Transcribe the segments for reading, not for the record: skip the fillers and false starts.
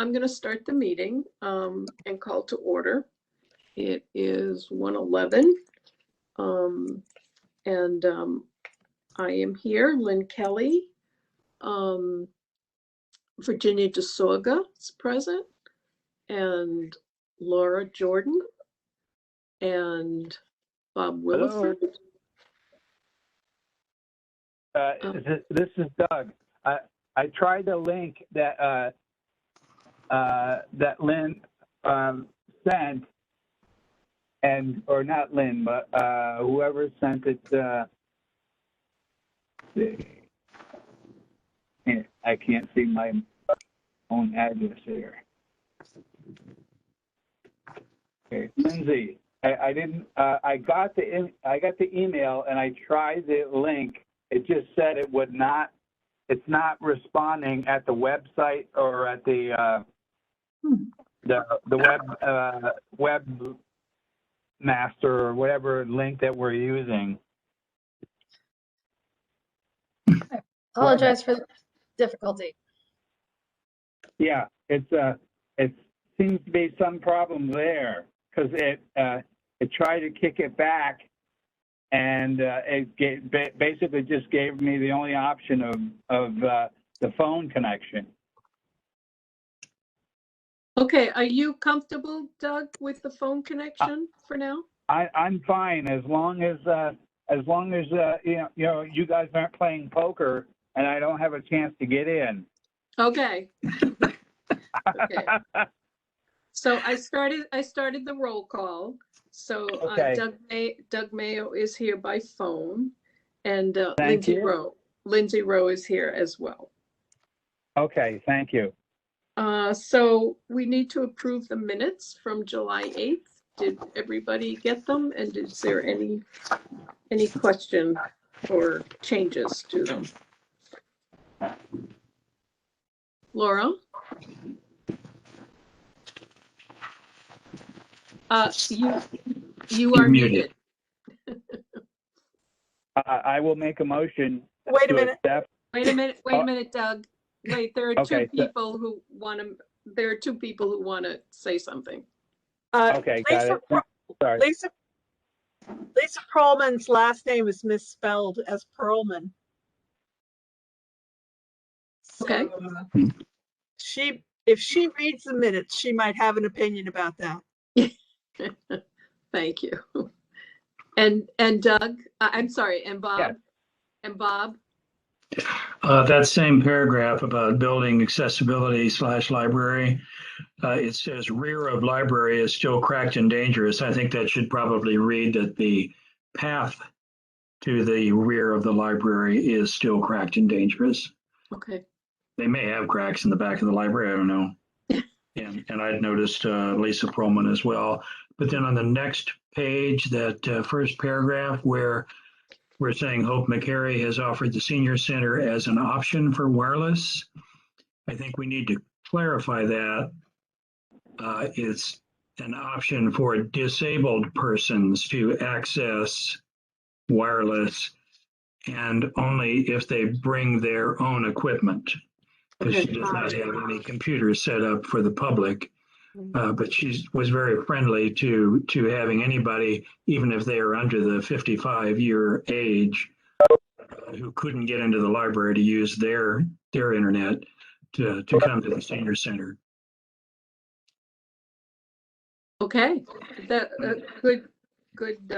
I'm going to start the meeting and call to order. It is 1:11, and I am here. Lynn Kelly, Virginia DeSorga is present, and Laura Jordan, and Bob Williford. This is Doug. I tried the link that that Lynn sent, or not Lynn, but whoever sent it. I can't see my own address here. Okay, Lindsay. I didn't. I got the email and I tried the link. It just said it would not. It's not responding at the website or at the web master or whatever link that we're using. Apologize for the difficulty. Yeah, it seems to be some problem there because it tried to kick it back, and it basically just gave me the only option of the phone connection. Okay, are you comfortable, Doug, with the phone connection for now? I'm fine as long as you guys aren't playing poker and I don't have a chance to get in. Okay. Okay. So I started the roll call. So Okay. Doug Mayo is here by phone, and Thank you. Lindsay Rowe is here as well. Okay, thank you. So we need to approve the minutes from July 8th. Did everybody get them? And is there any question or changes to them? Laura? You are muted. I will make a motion. Wait a minute. Accept. Wait a minute, Doug. Wait, there are Okay, two people who want to say something. Okay, got it. Sorry. Lisa Perlman's last name is misspelled as Perlman. So, Okay. If she reads the minutes, she might have an opinion about that. Thank you. And Doug, I'm sorry, and Bob. Yes. And Bob. That same paragraph about building accessibility / library, it says rear of library is still cracked and dangerous. I think that should probably read that the path to the rear of the library is still cracked and dangerous. Okay. They may have cracks in the back of the library, I don't know. And I'd noticed Lisa Perlman as well. But then on the next page, that first paragraph where we're saying Hope McCary has offered the senior center as an option for wireless, I think we need to clarify that. It's an option for disabled persons to access wireless, and only if they bring their own equipment, because she does not have any computers set up for the public. But she was very friendly to having anybody, even if they are under the 55-year age, who couldn't get into the library to use their internet to come to the senior center. Okay. That good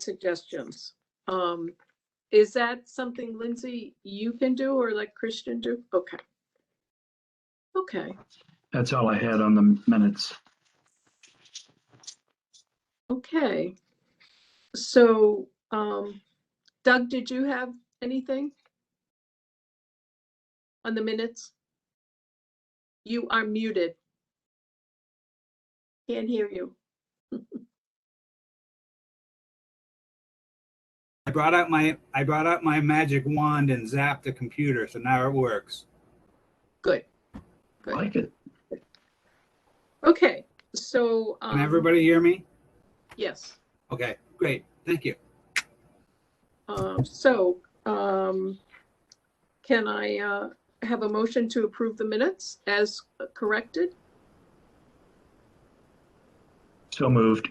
suggestions. Is that something, Lindsay, you can do or let Christian do? Okay. Okay. That's all I had on the minutes. Okay. So, Doug, did you have anything on the minutes? You are muted. Can't hear you. I brought out my magic wand and zapped the computer, so now it works. Good. I like it. Okay. So Can everybody hear me? yes. Okay, great. Thank you. Can I have a motion to approve the minutes as corrected? So moved.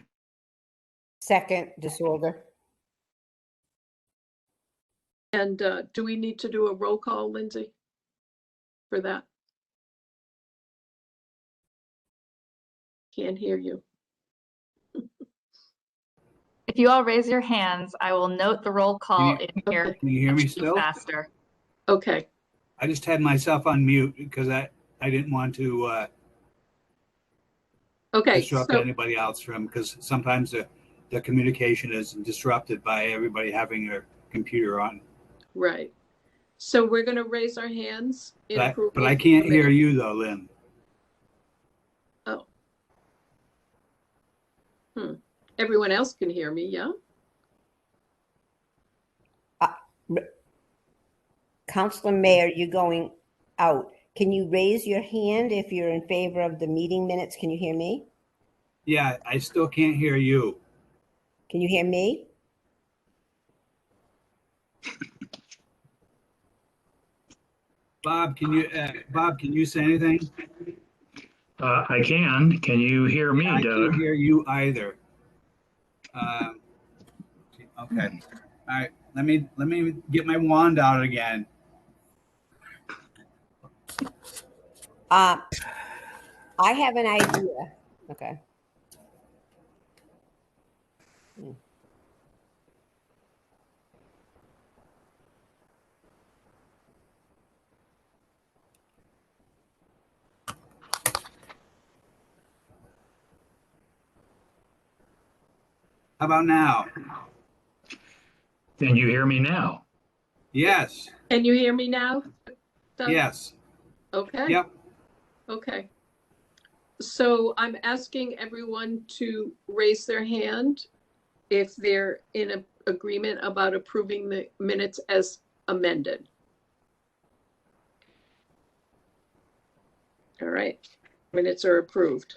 Second, disorder. And do we need to do a roll call, Lindsay, for that? Can't hear you. If you all raise your hands, I will note the roll call in here. Can you hear me much still? faster. Okay, I just had myself on mute because I didn't want to okay, disrupt so, anybody else from, because sometimes the communication is disrupted by everybody having their computer on. right. So we're gonna raise our hands in But approval. I of can't the hear minutes. you though, Lynn. Oh. Everyone else can hear me, yeah? Counselor Mayor, you're going out. Can you raise your hand if you're in favor of the meeting minutes? Can you hear me? Yeah, I still can't hear you. Can you hear me? Bob, can you say anything? I can. Can you hear me, I Doug? can't hear you either. Okay. All right. Let me get my wand out again. I have an idea. Okay. How about now? Can you hear me now? Yes. Can you hear me now? Doug? Yes. Okay. Yep. Okay. So I'm asking everyone to raise their hand if they're in agreement about approving the minutes as amended. All right, minutes are approved.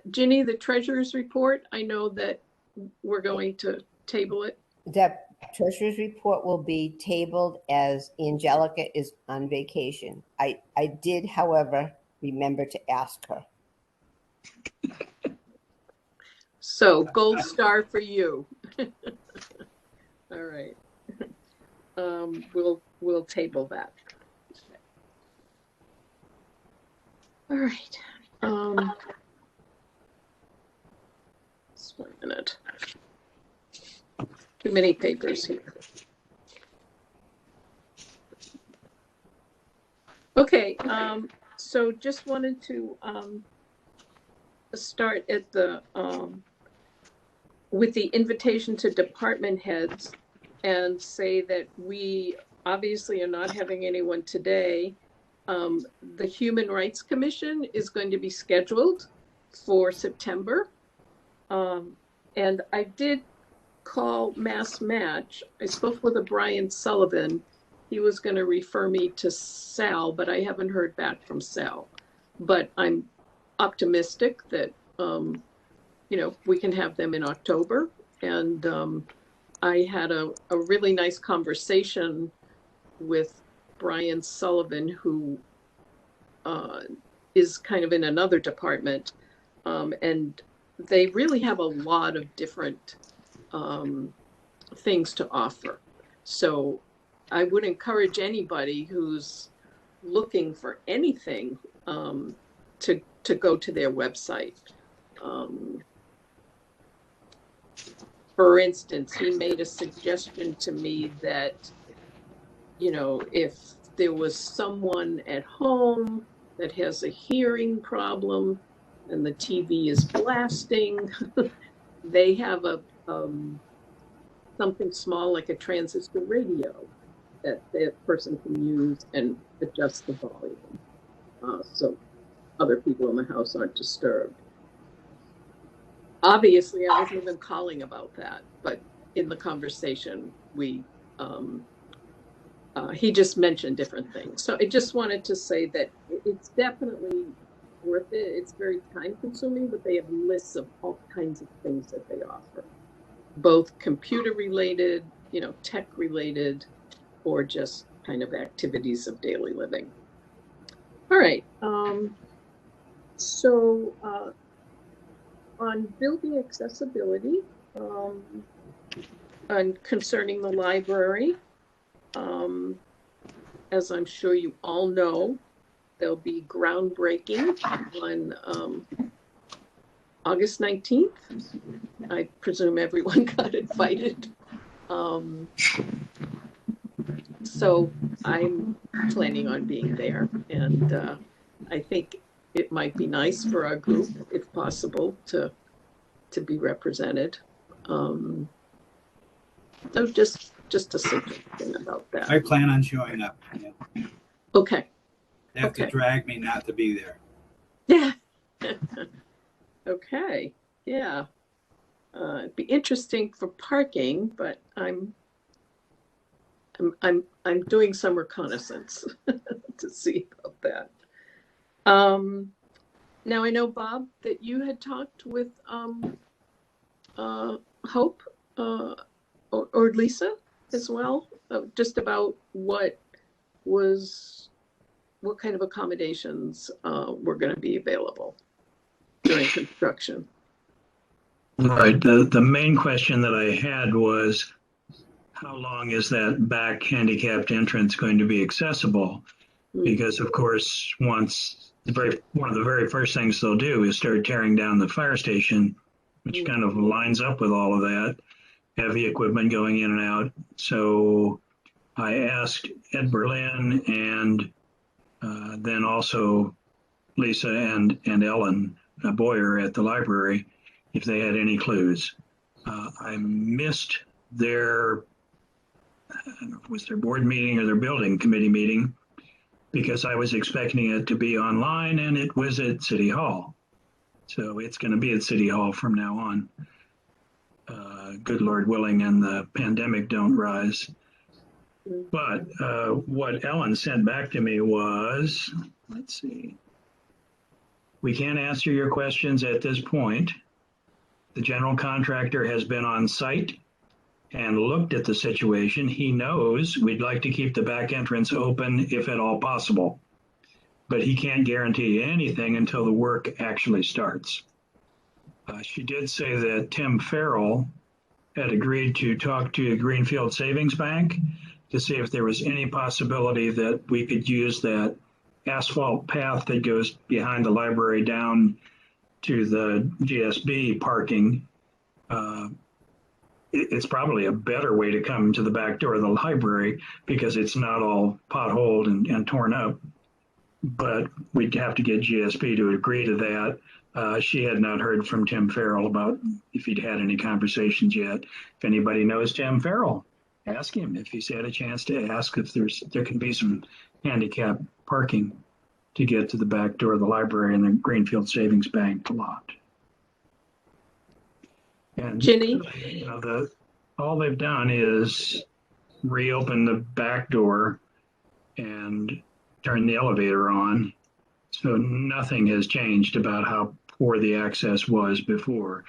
Ginny, the treasurer's report, I know that we're going to table it. The treasurer's report will be tabled as Angelica is on vacation. I did, however, remember to ask her. So gold star for you. All right. We'll table that. All right. Just 1 minute. Too many papers here. Okay, so just wanted to start at the with the invitation to department heads and say that we obviously are not having anyone today. The Human Rights Commission is going to be scheduled for September. And I did call Mass Match. I spoke with a Brian Sullivan. He was going to refer me to Sal, but I haven't heard back from Sal. But I'm optimistic that, we can have them in October. And I had a really nice conversation with Brian Sullivan, who is kind of in another department. And they really have a lot of different things to offer. So I would encourage anybody who's looking for anything to go to their website. For instance, he made a suggestion to me that, if there was someone at home that has a hearing problem and the TV is blasting, they have a something small like a transistor radio that the person can use and adjust the volume so other people in the house aren't disturbed. Obviously, I wasn't even calling about that, but in the conversation, he just mentioned different things. So I just wanted to say that it's definitely worth it. It's very time consuming, but they have lists of all kinds of things that they offer, both computer related, tech related, or just kind of activities of daily living. All right. So on building accessibility, and concerning the library, as I'm sure you all know, there'll be groundbreaking on August 19th. I presume everyone got invited. So I'm planning on being there, and I think it might be nice for our group, if possible, to be represented. So just a suggestion about that. I plan on showing up. Yeah. Okay. They have to Okay. drag me not to be there. Yeah. Okay. Yeah. It'd be interesting for parking, but I'm doing some reconnaissance to see about that. Now I know, Bob, that you had talked with Hope or Lisa as well, just about what kind of accommodations were going to be available during construction. Right. The main question that I had was, how long is that back handicapped entrance going to be accessible? Because of course, once one of the very first things they'll do is start tearing down the fire station, which kind of lines up with all of that, heavy equipment going in and out. So I asked Ed Berlin and then also Lisa and Ellen Boyer at the library if they had any clues. I missed their, I don't know if it was their board meeting or their building committee meeting, because I was expecting it to be online and it was at City Hall. So it's going to be at City Hall from now on. Good Lord willing, and the pandemic don't rise. But what Ellen sent back to me was, let's see, we can't answer your questions at this point. The general contractor has been on site and looked at the situation. He knows we'd like to keep the back entrance open if at all possible, but he can't guarantee anything until the work actually starts. She did say that Tim Farrell had agreed to talk to Greenfield Savings Bank to see if there was any possibility that we could use that asphalt path that goes behind the library down to the GSB parking. It's probably a better way to come to the back door of the library because it's not all potholed and torn up. But we'd have to get GSB to agree to that. She had not heard from Tim Farrell about if he'd had any conversations yet. If anybody knows Tim Farrell, ask him if he's had a chance to ask if there can be some handicap parking to get to the back door of the library and the Greenfield Savings Bank lot. And Ginny? you know, all they've done is reopen the back door and turn the elevator on. So nothing has changed about how poor the access was before.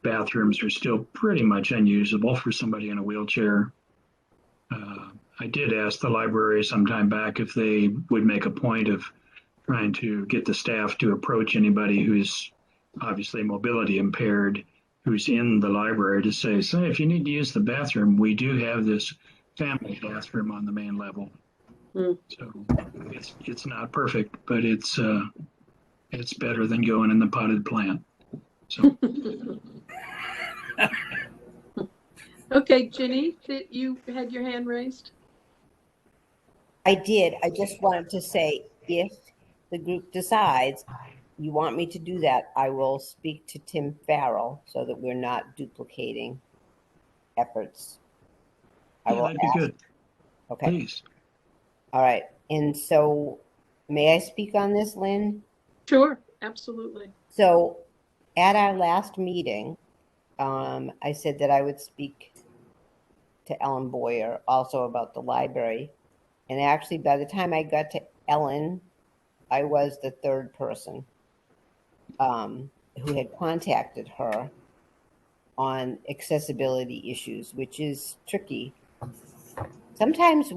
Bathrooms are still pretty much unusable for somebody in a wheelchair. I did ask the library some time back if they would make a point of trying to get the staff to approach anybody who's obviously mobility impaired, who's in the library, to say, if you need to use the bathroom, we do have this family bathroom on the main level. So it's not perfect, but it's better than going in the potted plant. So. Okay, Ginny, you had your hand raised? I did. I just wanted to say, if the group decides you want me to do that, I will speak to Tim Farrell so that we're not duplicating efforts. I will That'd be good. Okay. Please. All right. And so may I speak on this, Lynn? Sure, absolutely. So at our last meeting, I said that I would speak to Ellen Boyer also about the library. And actually, by the time I got to Ellen, I was the third person who had contacted her on accessibility issues, which is tricky. sometimes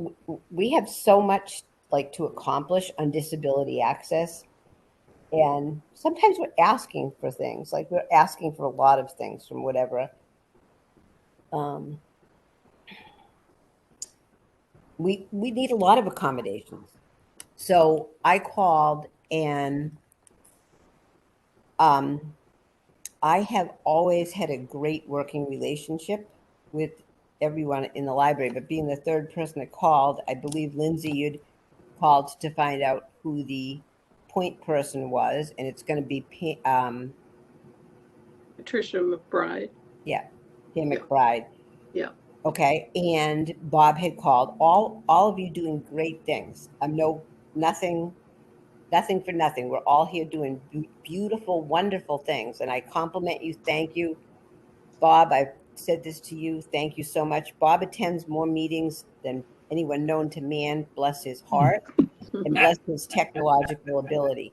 we have so much like to accomplish on disability access. And sometimes we're asking for things, like we're asking for a lot of things from whatever. We need a lot of accommodations. So I called and I have always had a great working relationship with everyone in the library, but being the third person that called, I believe Lindsay, you'd called to find out who the point person was, and it's going to be Patricia McBride. yeah, Pam Yeah. McBride. Yeah. Okay, and Bob had called. All of you doing great things. I'm nothing for nothing. We're all here doing beautiful, wonderful things, and I compliment you. Thank you, Bob. I've said this to you. Thank you so much. Bob attends more meetings than anyone known to man. Bless his heart and bless his technological ability.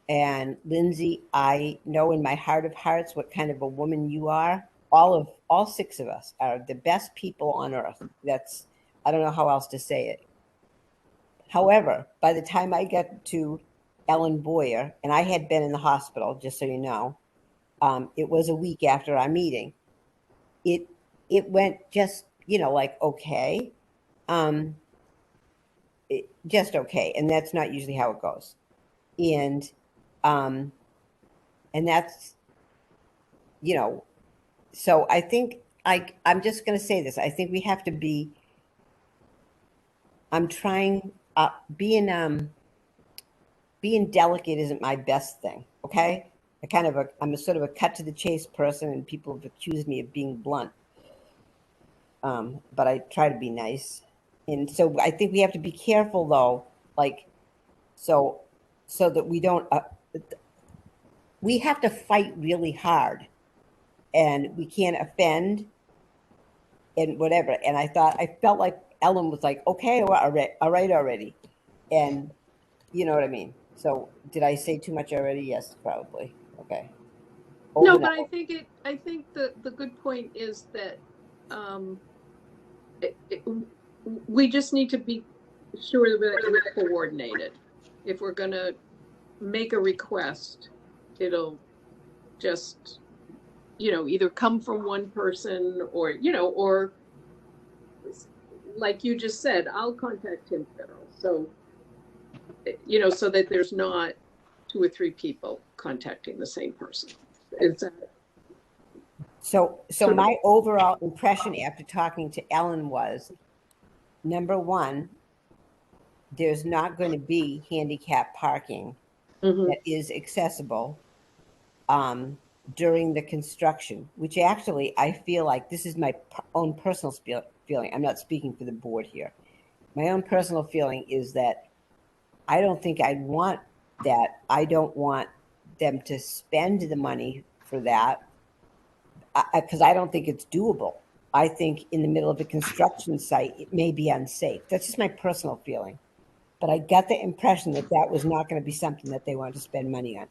And Lindsay, I know in my heart of hearts what kind of a woman you are. All six of us are the best people on earth. I don't know how else to say it. However, by the time I got to Ellen Boyer, and I had been in the hospital, just so you know, it was a week after our meeting. It went just, like, okay. Just okay. And that's not usually how it goes. And that's, so I think I'm just going to say this. I think we have to be, I'm trying, being delicate isn't my best thing. Okay. I'm a sort of a cut to the chase person, and people have accused me of being blunt. But I try to be nice. And so I think we have to be careful though, like, so that we don't, we have to fight really hard, and we can't offend and whatever. And I felt like Ellen was like, okay, all right already. And you know what I mean? So did I say too much already? Yes, probably. Okay. No, but I think the good point is that we just need to be sure that we're coordinated. If we're going to make a request, it'll just, either come from one person or, or like you just said, I'll contact Tim Farrell. So, so that there's not 2 or 3 people contacting the same person. Is that? So my overall impression after talking to Ellen was, number one, there's not going to be handicap parking that is accessible during the construction, which actually I feel like, this is my own personal feeling. I'm not speaking for the board here. My own personal feeling is that I don't think I'd want that. I don't want them to spend the money for that, because I don't think it's doable. I think in the middle of a construction site, it may be unsafe. That's just my personal feeling. But I got the impression that was not going to be something that they wanted to spend money on.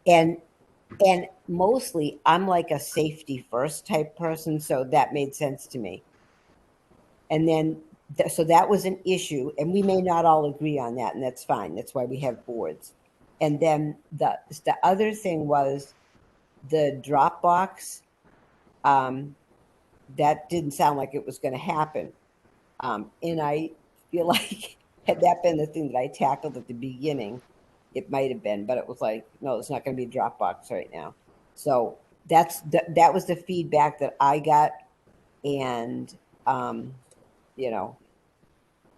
And mostly I'm like a safety first type person, so that made sense to me. And then, so that was an issue, and we may not all agree on that, and that's fine. That's why we have boards. And then the other thing was the Dropbox. That didn't sound like it was going to happen. And I feel like had that been the thing that I tackled at the beginning, it might have been, but it was like, no, it's not going to be a Dropbox right now. So that was the feedback that I got. And,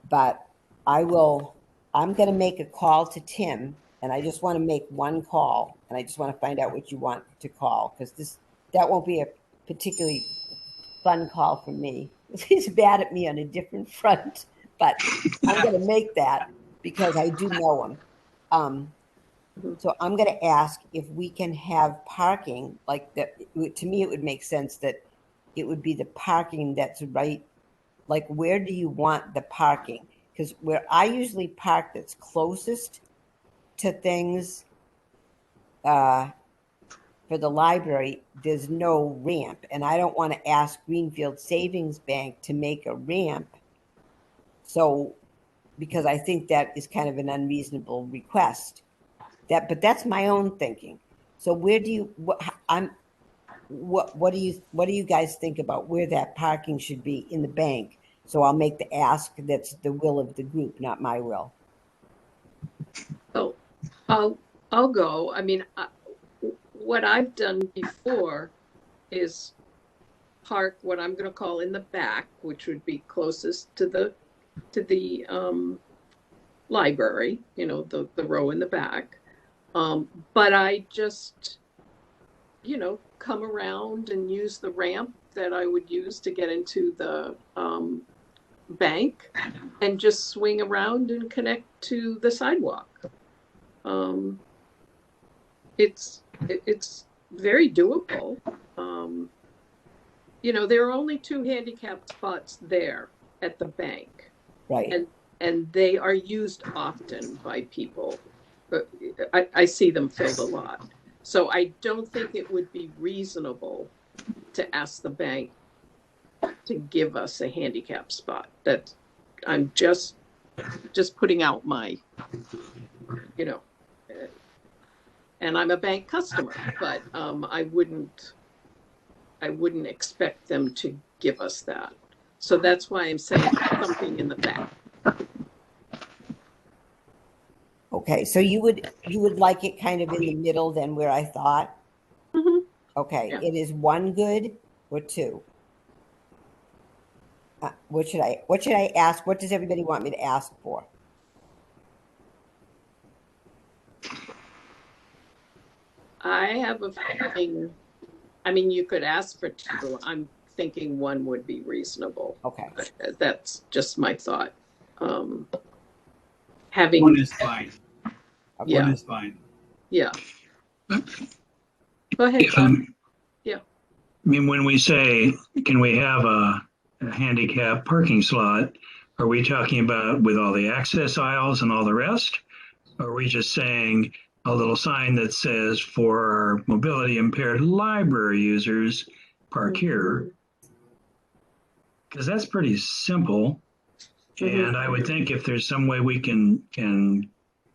but I'm going to make a call to Tim, and I just want to make one call, and I just want to find out what you want to call, because that won't be a particularly fun call for me. He's bad at me on a different front, but I'm going to make that because I do know him. So I'm going to ask if we can have parking like that. To me, it would make sense that it would be the parking that's right. Like, where do you want the parking? Because where I usually park that's closest to things, for the library, there's no ramp. And I don't want to ask Greenfield Savings Bank to make a ramp. So, because I think that is kind of an unreasonable request. But that's my own thinking. So where do you, what do you guys think about where that parking should be in the bank? So I'll make the ask that's the will of the group, not my will. Oh, I'll go. I mean, what I've done before is park what I'm going to call in the back, which would be closest to the library, you know, the row in the back. But I just, you know, come around and use the ramp that I would use to get into the bank and just swing around and connect to the sidewalk. It's very doable. You know, there are only 2 handicapped spots there at the bank. Right. And they are used often by people. But I see them filled a lot. So I don't think it would be reasonable to ask the bank to give us a handicap spot. That I'm just putting out my, you know, and I'm a bank customer, but I wouldn't expect them to give us that. So that's why I'm saying something in the back. Okay, so you would like it kind of in the middle then where I thought? Mm-hmm. Okay, Yeah. It is 1 good or 2? What should I ask? What does everybody want me to ask for? I have a feeling, I mean, you could ask for 2. I'm thinking 1 would be reasonable. Okay. That's just my thought. Having 1 is fine. Yeah. 1 is fine. Yeah. Go ahead, If John. Yeah. I mean, when we say, can we have a handicap parking slot, are we talking about with all the access aisles and all the rest? Or are we just saying a little sign that says for our mobility impaired library users, park here? Because that's pretty simple. And I would think if there's some way we can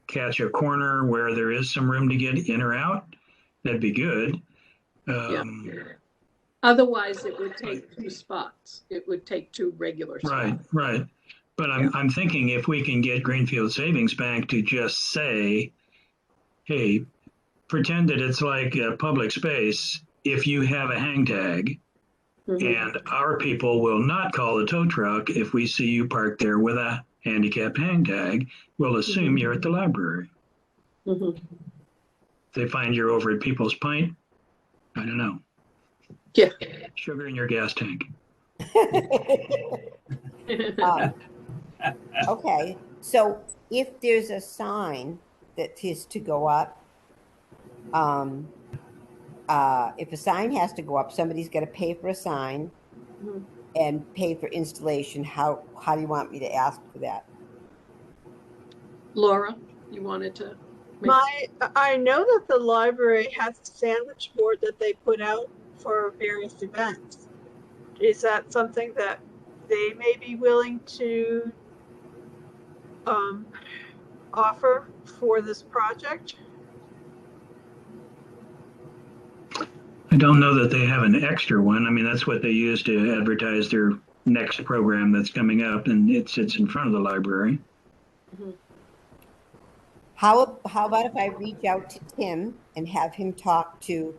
catch a corner where there is some room to get in or out, that'd be good. Yeah. Otherwise, it would take 2 spots. It would take 2 regular spots. Right. But I'm thinking if we can get Greenfield Savings Bank to just say, hey, pretend that it's like a public space if you have a hang tag, and our people will not call the tow truck if we see you parked there with a handicapped hang tag. We'll assume you're at the library. If they find you're over at People's Pint, I don't know. Yeah. Sugar in your gas tank. Okay, so if there's a sign that is to go up, if a sign has to go up, somebody's got to pay for a sign and pay for installation. How do you want me to ask for that? Laura, you wanted to? I know that the library has a sandwich board that they put out for various events. Is that something that they may be willing to offer for this project? I don't know that they have an extra one. I mean, that's what they use to advertise their next program that's coming up, and it sits in front of the library. How about if I reach out to Tim and have him talk to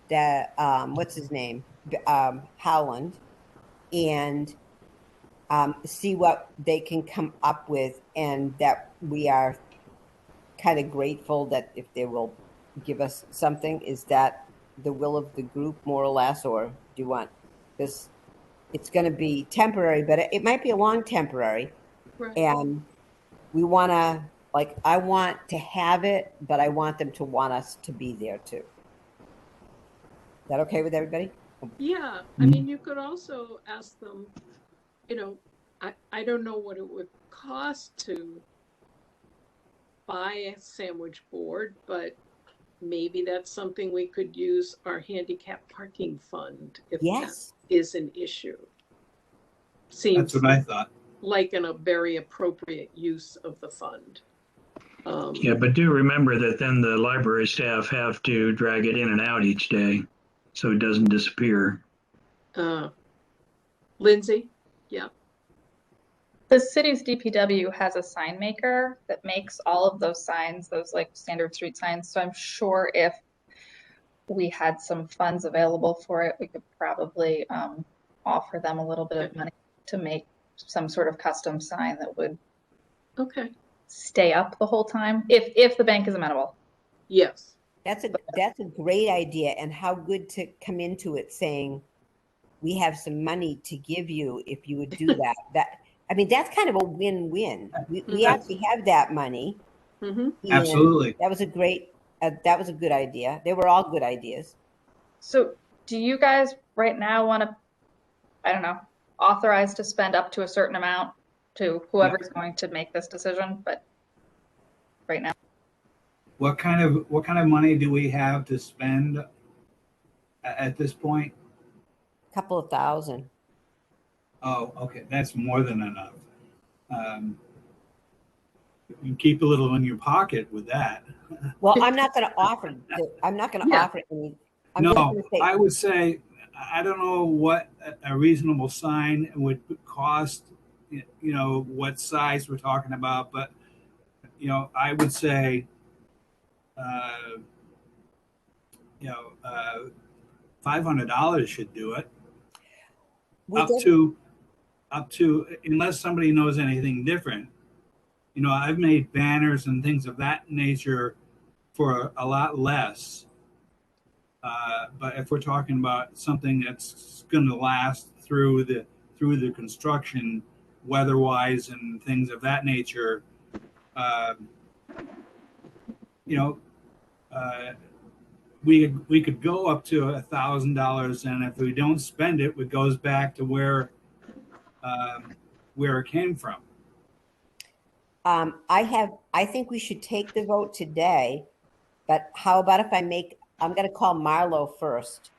the what's his name, Howland, and see what they can come up with, and that we are kind of grateful that if they will give us something. Is that the will of the group, more or less, or do you want this? It's going to be temporary, but it might be a long temporary, and we want to, like, I want to have it, but I want them to want us to be there too. Is that okay with everybody? Yeah, I mean, you could also ask them, you know, I don't know what it would cost to buy a sandwich board, but maybe that's something we could use our handicap parking fund if Yes. that is an issue. That's Seems what I thought. like a very appropriate use of the fund. Yeah, but do remember that then the library staff have to drag it in and out each day, so it doesn't disappear. Lindsay? Yeah. The city's DPW has a sign maker that makes all of those signs, those like standard street signs. So I'm sure if we had some funds available for it, we could probably offer them a little bit of money to make some sort of custom sign that would Okay. stay up the whole time, if the bank is amenable. Yes. That's a great idea, and how good to come into it saying, we have some money to give you if you would do that. I mean, that's kind of a win-win. We actually have that money. Mm-hmm. Absolutely. That was a good idea. They were all good ideas. So do you guys right now want to, I don't know, authorize to spend up to a certain amount to whoever's going to make this decision? But right now, What kind of money do we have to spend at this point? A couple of thousand. Oh, okay, that's more than enough. You keep a little in your pocket with that. Well, I'm not going to offer. I'm not going to Yeah. offer any. I'm just No, gonna say, I would say, I don't know what a reasonable sign would cost, you know, what size we're talking about, but, you know, I would say, $500 should do it. we Up did- to, unless somebody knows anything different. You know, I've made banners and things of that nature for a lot less. But if we're talking about something that's going to last through the construction, weather-wise and things of that nature, you know, we could go up to $1,000, and if we don't spend it, it goes back to where it came from. I think we should take the vote today, but how about if I'm going to call Marlo first,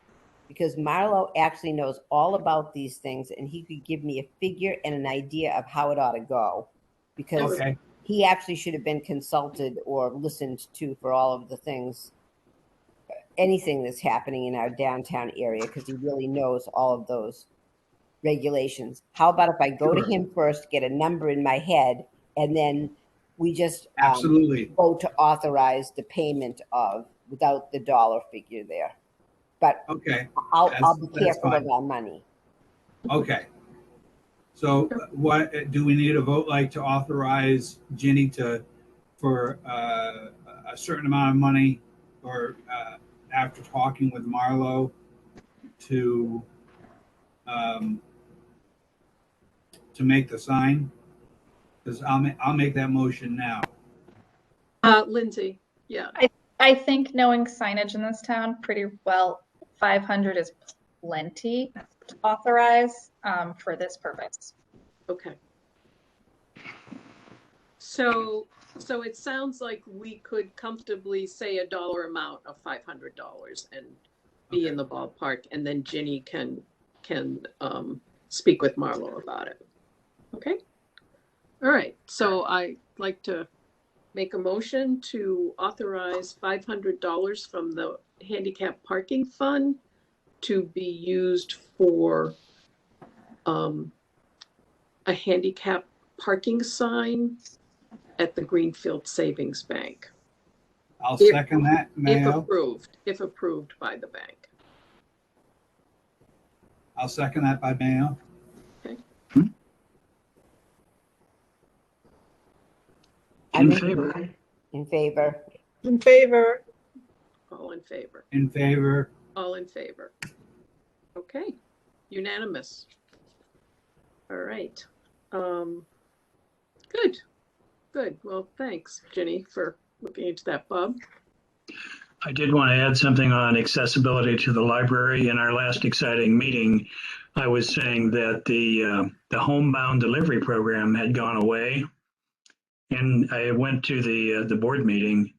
because Marlo actually knows all about these things, and he could give me a figure and an idea of how it ought to go, because Okay. he actually should have been consulted or listened to for all of the things, anything that's happening in our downtown area, because he really knows all of those regulations. How about if I go to Sure. him first, get a number in my head, and then we just Absolutely. vote to authorize the payment of, without the dollar figure there. But Okay. I'll be That's careful fine. of our money. Okay. So what do we need a vote like to authorize Ginny for a certain amount of money, or after talking with Marlo to make the sign? Because I'll make that motion now. Lindsay? Yeah. I think knowing signage in this town pretty well, 500 is plenty to authorize for this purpose. Okay. So it sounds like we could comfortably say a dollar amount of $500 and be in the ballpark, and then Ginny can speak with Marlo about it. Okay. All right. So I'd like to make a motion to authorize $500 from the handicap parking fund to be used for a handicap parking sign at the Greenfield Savings Bank. I'll If- second that, Mayo. If approved by the bank. I'll second that by Mayo. In favor. In favor. In favor. All in favor. In favor. All in favor. Okay, unanimous. All right. Good. Well, thanks, Ginny, for looking into that, Bob. I did want to add something on accessibility to the library. In our last exciting meeting, I was saying that the homebound delivery program had gone away. And I went to the board meeting,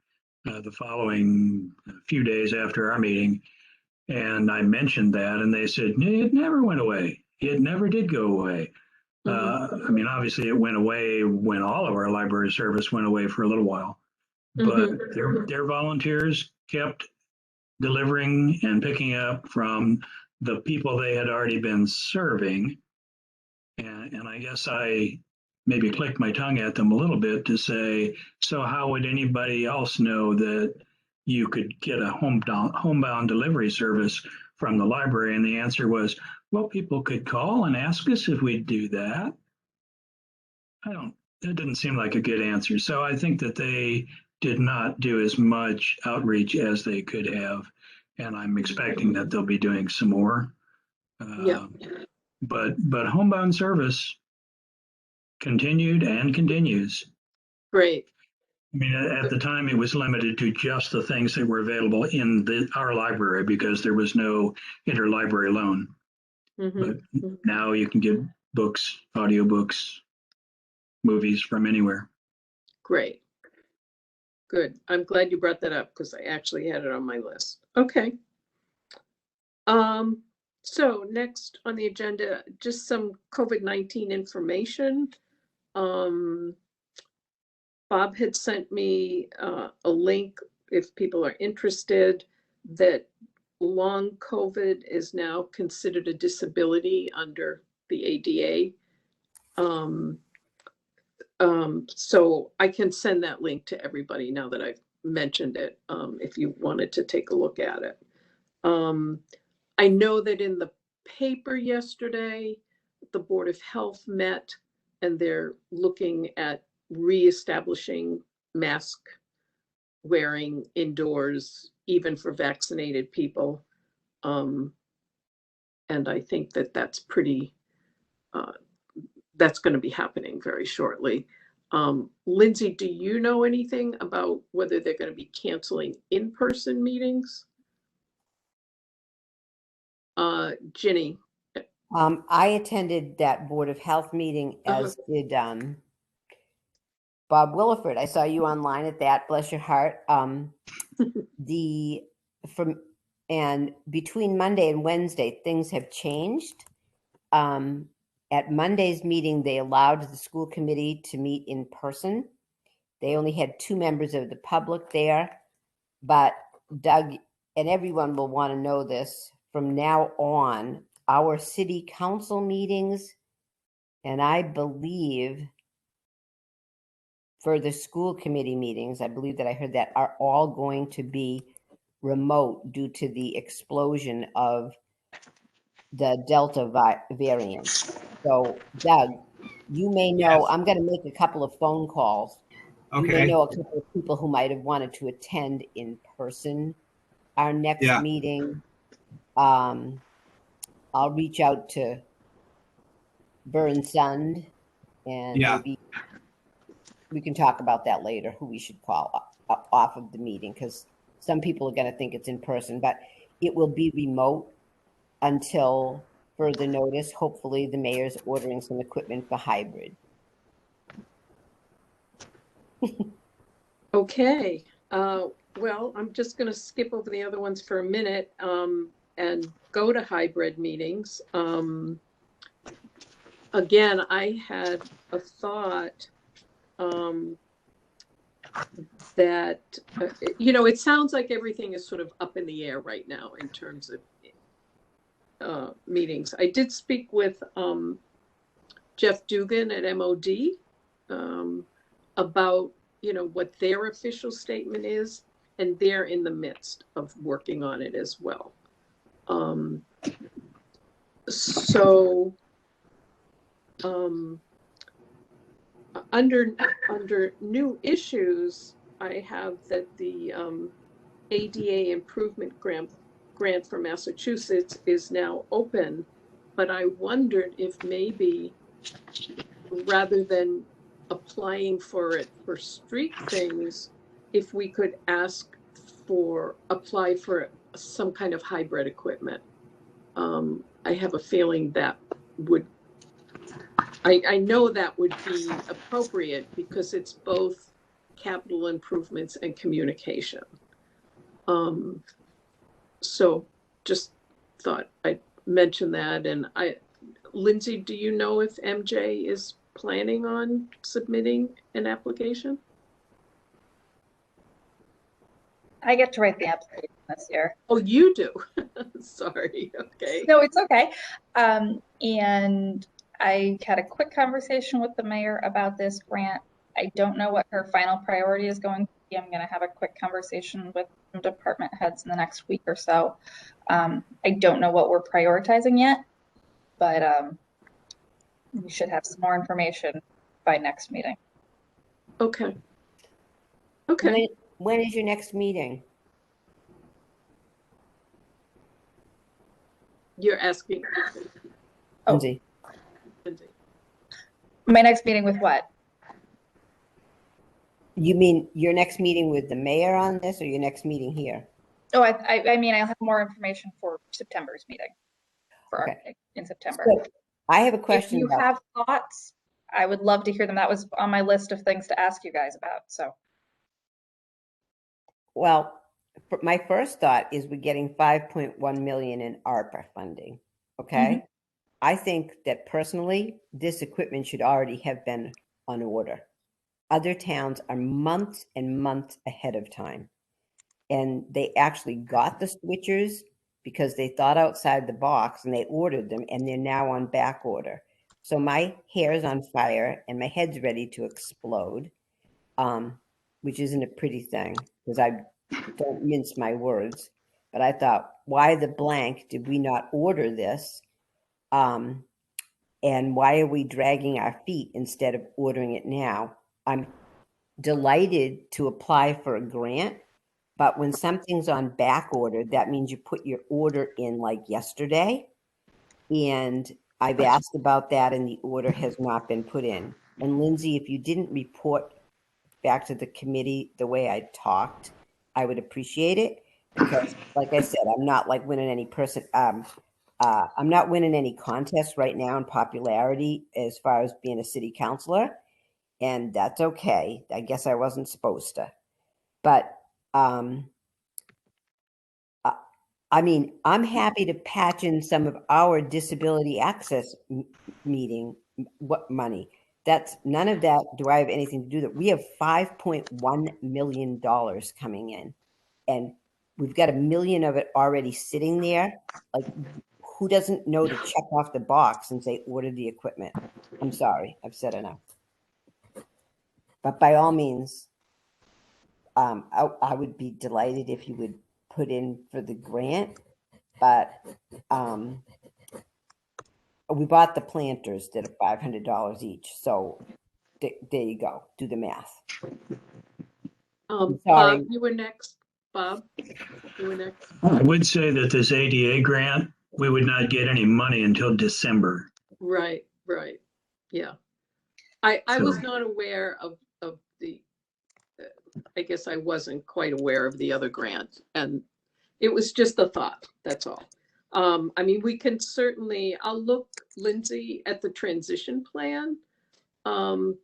the following few days after our meeting. And I mentioned that, and they said, it never went away. It never did go away. I mean, obviously, it went away when all of our library service went away for a little while. But their volunteers kept delivering and picking up from the people they had already been serving. And I guess I maybe clicked my tongue at them a little bit to say, so how would anybody else know that you could get a homebound delivery service from the library? And the answer was, well, people could call and ask us if we'd do that. That didn't seem like a good answer. So I think that they did not do as much outreach as they could have. And I'm expecting that they'll be doing some more. Yeah. But homebound service continued and continues. Great. I mean, at the time, it was limited to just the things that were available in our library because there was no interlibrary loan. But now you can get books, audiobooks, movies from anywhere. Great. Good. I'm glad you brought that up because I actually had it on my list. Okay. So next on the agenda, just some COVID-19 information. Bob had sent me a link, if people are interested, that long COVID is now considered a disability under the ADA. So I can send that link to everybody now that I've mentioned it, if you wanted to take a look at it. I know that in the paper yesterday, the Board of Health met and they're looking at reestablishing mask wearing indoors, even for vaccinated people. And I think that that's pretty, that's going to be happening very shortly. Lindsay, do you know anything about whether they're going to be canceling in-person meetings? Ginny. I attended that Board of Health meeting, as did Bob Williford. I saw you online at that. Bless your heart. And between Monday and Wednesday, things have changed. At Monday's meeting, they allowed the school committee to meet in person. They only had 2 members of the public there, but Doug and everyone will want to know this. From now on, our city council meetings, and I believe for the school committee meetings, I believe that I heard that, are all going to be remote due to the explosion of the Delta variant. So, Doug, you may know, Yes. I'm going to make a couple of phone calls. You may Okay. know a couple of people who might have wanted to attend in person our next Yeah. meeting. I'll reach out to Burnsund and Yeah. maybe we can talk about that later, who we should call off of the meeting, because some people are going to think it's in person, but it will be remote until further notice. Hopefully the mayor's ordering some equipment for hybrid. Okay. Well, I'm just going to skip over the other ones for a minute and go to hybrid meetings. Again, I had a thought that, it sounds like everything is sort of up in the air right now in terms of meetings. I did speak with Jeff Dugan at MOD about what their official statement is, and they're in the midst of working on it as well. Under new issues, I have that the ADA improvement grant for Massachusetts is now open, but I wondered if maybe rather than applying for it for street things, if we could apply for some kind of hybrid equipment. I have a feeling that I know that would be appropriate because it's both capital improvements and communication. So just thought I'd mention that. And Lindsay, do you know if MJ is planning on submitting an application? I get to write the application this year. Oh, you do? Sorry. Okay. No, it's okay. And I had a quick conversation with the mayor about this grant. I don't know what her final priority is going to be. I'm going to have a quick conversation with some department heads in the next week or so. I don't know what we're prioritizing yet, but we should have some more information by next meeting. Okay. Okay. When is your next meeting? You're asking. Oh. Lindsay? Lindsay. My next meeting with what? You mean your next meeting with the mayor on this, or your next meeting here? Oh, I mean, I'll have more information for September's meeting for our meeting in September. So, I have a If question. you have thoughts, I would love to hear them. That was on my list of things to ask you guys about. So, Well, my first thought is we're getting 5.1 million in ARPA funding. Okay. I think that personally, this equipment should already have been on order. Other towns are months and months ahead of time. And they actually got the switchers because they thought outside the box and they ordered them, and they're now on back order. So my hair's on fire and my head's ready to explode, which isn't a pretty thing because I don't mince my words. But I thought, why the blank did we not order this? And why are we dragging our feet instead of ordering it now? I'm delighted to apply for a grant, but when something's on back order, that means you put your order in like yesterday. And I've asked about that and the order has not been put in. And Lindsay, if you didn't report back to the committee the way I talked, I would appreciate it, because like I said, I'm not like winning any I'm not winning any contests right now in popularity as far as being a city councilor, and that's okay. I guess I wasn't supposed to, but I mean, I'm happy to patch in some of our disability access meeting money. That's none of that. Do I have anything to do that? We have $5.1 million coming in, and we've got $1 million of it already sitting there. Like, who doesn't know to check off the box and say, order the equipment? I'm sorry, I've said enough. But by all means, I would be delighted if you would put in for the grant, but we bought the planters that are $500 each. So there you go. Do the math. Bob, Sorry. you were next. Bob, you were next. I would say that this ADA grant, we would not get any money until December. Right, right. Yeah. I was not aware of the, I guess I wasn't quite aware of the other grant, and it was just a thought, that's all. I mean, we can certainly, I'll look, Lindsay, at the transition plan, and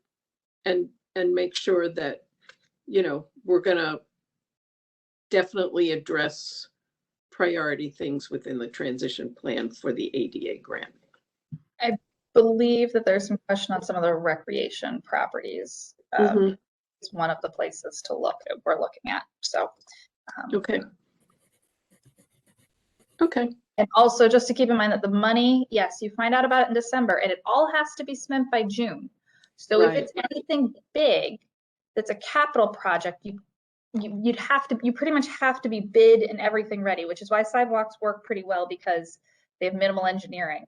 make sure that, you know, we're gonna definitely address priority things within the transition plan for the ADA grant. I believe that there's some question on some of the recreation properties. It's one of the places to look at, we're looking at. So, Okay. Okay. And also just to keep in mind that the money, yes, you find out about it in December, and it all has to be spent by June. So if it's anything big, that's a capital project, you pretty much have to be bid and everything ready, which is why sidewalks work pretty well, because they have minimal engineering.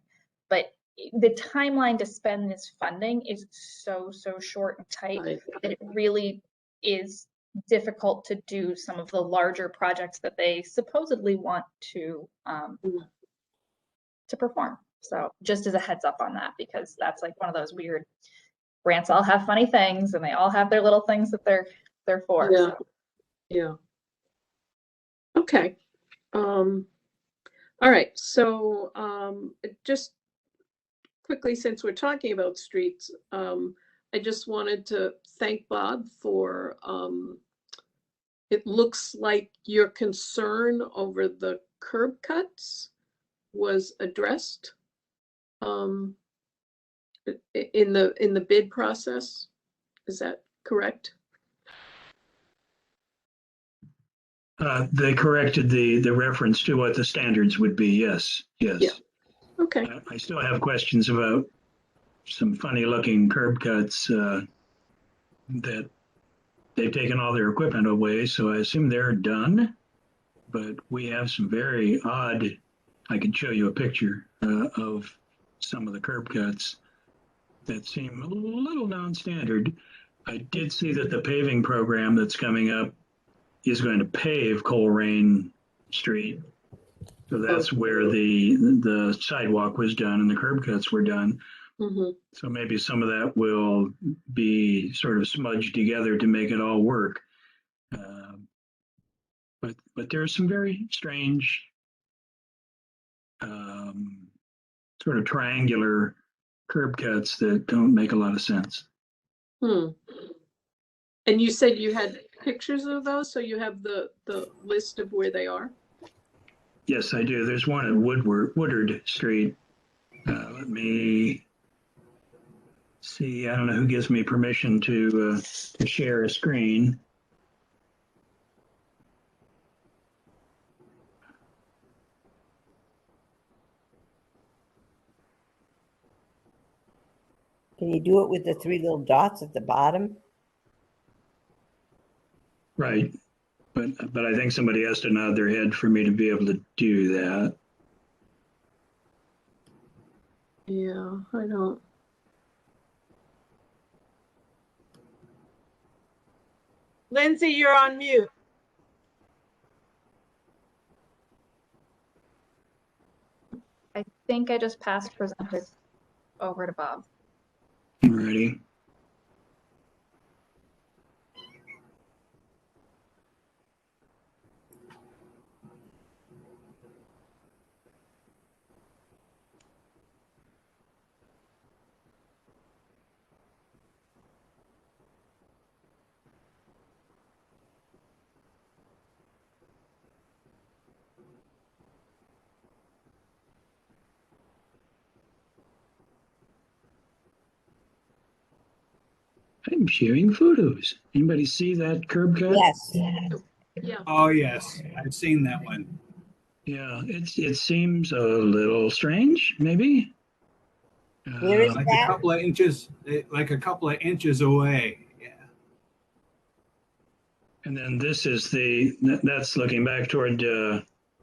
But the timeline to spend this funding is so short and tight that it really is difficult to do some of the larger projects that they supposedly want to perform. So just as a heads up on that, because that's like one of those weird grants all have funny things and they all have their little things that they're for. Yeah. So. Yeah. Okay. All right. So just quickly, since we're talking about streets, I just wanted to thank Bob for, it looks like your concern over the curb cuts was addressed in the bid process. Is that correct? They corrected the reference to what the standards would be. Yes, yes. Yeah. Okay. I still have questions about some funny looking curb cuts that they've taken all their equipment away. So I assume they're done, but we have some very odd, I can show you a picture of some of the curb cuts that seem a little non-standard. I did see that the paving program that's coming up is going to pave Coleraine Street. So that's where the sidewalk was done and the curb cuts were done. Mm-hmm. So maybe some of that will be sort of smudged together to make it all work. But there are some very strange sort of triangular curb cuts that don't make a lot of sense. And you said you had pictures of those, so you have the list of where they are? Yes, I do. There's one at Woodard Street. Let me see. I don't know who gives me permission to share a screen. Can you do it with the 3 little dots at the bottom? Right. But I think somebody has to nod their head for me to be able to do that. Yeah, I don't. Lindsay, you're on mute. I think I just passed presented over to Bob. Alrighty. I'm sharing photos. Anybody see that curb cut? Yes. Yeah. Oh, yes, I've seen that one. Yeah, it seems a little strange, maybe. Where is Like that? a couple of inches, like a couple of inches away. Yeah. And then this is that's looking back toward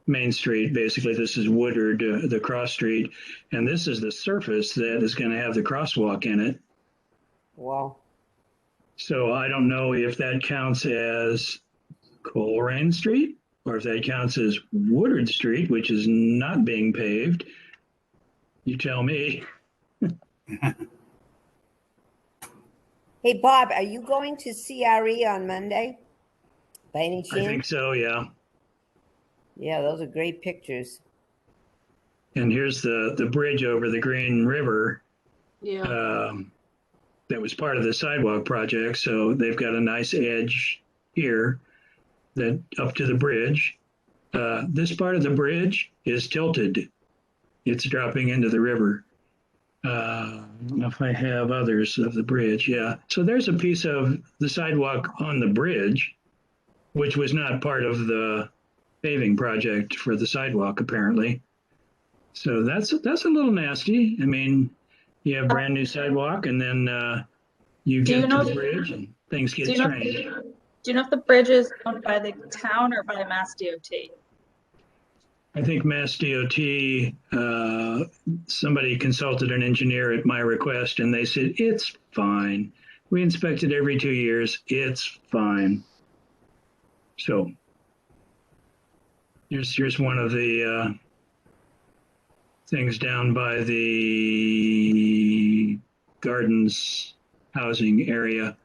Main Street. Basically, this is Woodard, the cross street. And this is the surface that is going to have the crosswalk in it. Wow. So I don't know if that counts as Coleraine Street or if that counts as Woodard Street, which is not being paved. You tell me. Hey, Bob, are you going to CRE on Monday? By any chance? I think so, yeah. Yeah, those are great pictures. And here's the bridge over the Green River. Yeah. That was part of the sidewalk project. So they've got a nice edge here that up to the bridge. This part of the bridge is tilted. It's dropping into the river. I don't know if I have others of the bridge. Yeah. So there's a piece of the sidewalk on the bridge, which was not part of the paving project for the sidewalk, apparently. So that's a little nasty. I mean, you have brand new sidewalk, and then you get to the bridge, and things get strange. Do you know if the bridge is owned by the town or by Mass DOT? I think Mass DOT, somebody consulted an engineer at my request, and they said, it's fine. We inspect it every 2 years. It's fine. So here's one of the things down by the Gardens housing area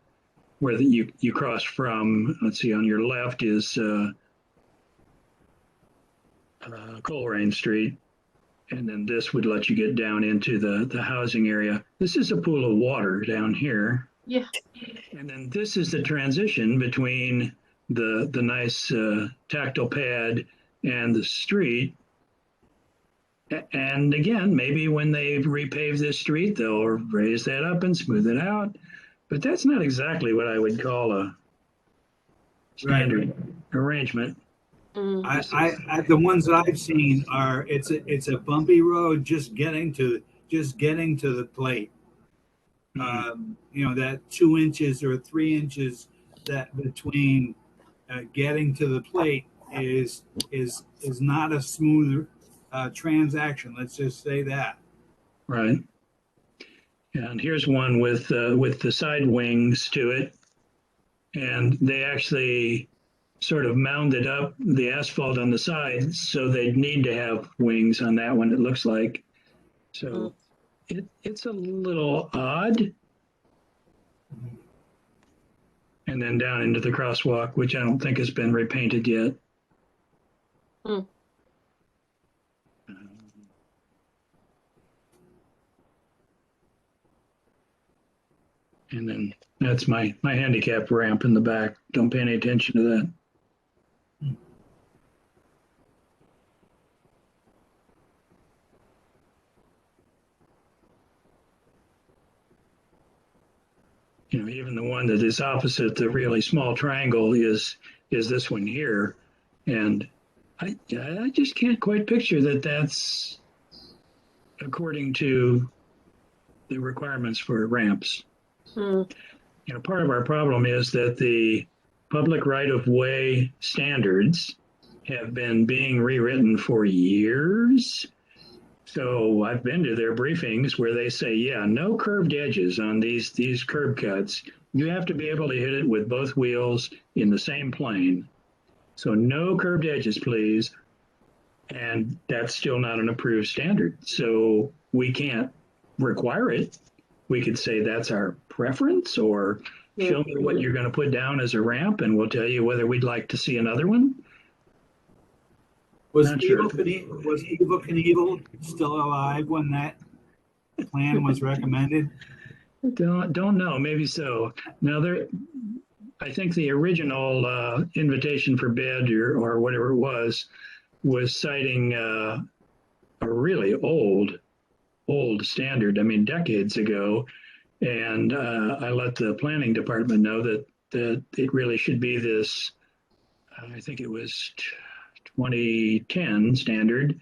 where you cross from. Let's see, on your left is Coleraine Street, and then this would let you get down into the housing area. This is a pool of water down here. Yeah. And then this is the transition between the nice tactile pad and the street. And again, maybe when they repave this street, they'll raise that up and smooth it out. But that's not exactly what I would call a standard arrangement. The ones that I've seen are it's a bumpy road just getting to the plate. You know, that 2 inches or 3 inches that between getting to the plate is not a smooth transaction. Let's just say that. Right. And here's one with the side wings to it, and they actually sort of mounded up the asphalt on the side, so they'd need to have wings on that one. It looks like so. It's a little odd. And then down into the crosswalk, which I don't think has been repainted yet. And then that's my handicap ramp in the back. Don't pay any attention to that. You know, even the one that is opposite the really small triangle is this one here, and I just can't quite picture that that's according to the requirements for ramps. You know, part of our problem is that the public right-of-way standards have been being rewritten for years. So I've been to their briefings where they say, yeah, no curved edges on these curb cuts. You have to be able to hit it with both wheels in the same plane. So no curved edges, please. And that's still not an approved standard. So we can't require it. We could say that's our preference, or show me what you're going to put down as a ramp and we'll tell you whether we'd like to see another one. Was Evel Knievel still alive when that plan was recommended? Don't know. Maybe so. Now I think the original invitation for bid or whatever it was citing a really old standard. I mean, decades ago, and I let the planning department know that it really should be this. I think it was 2010 standard,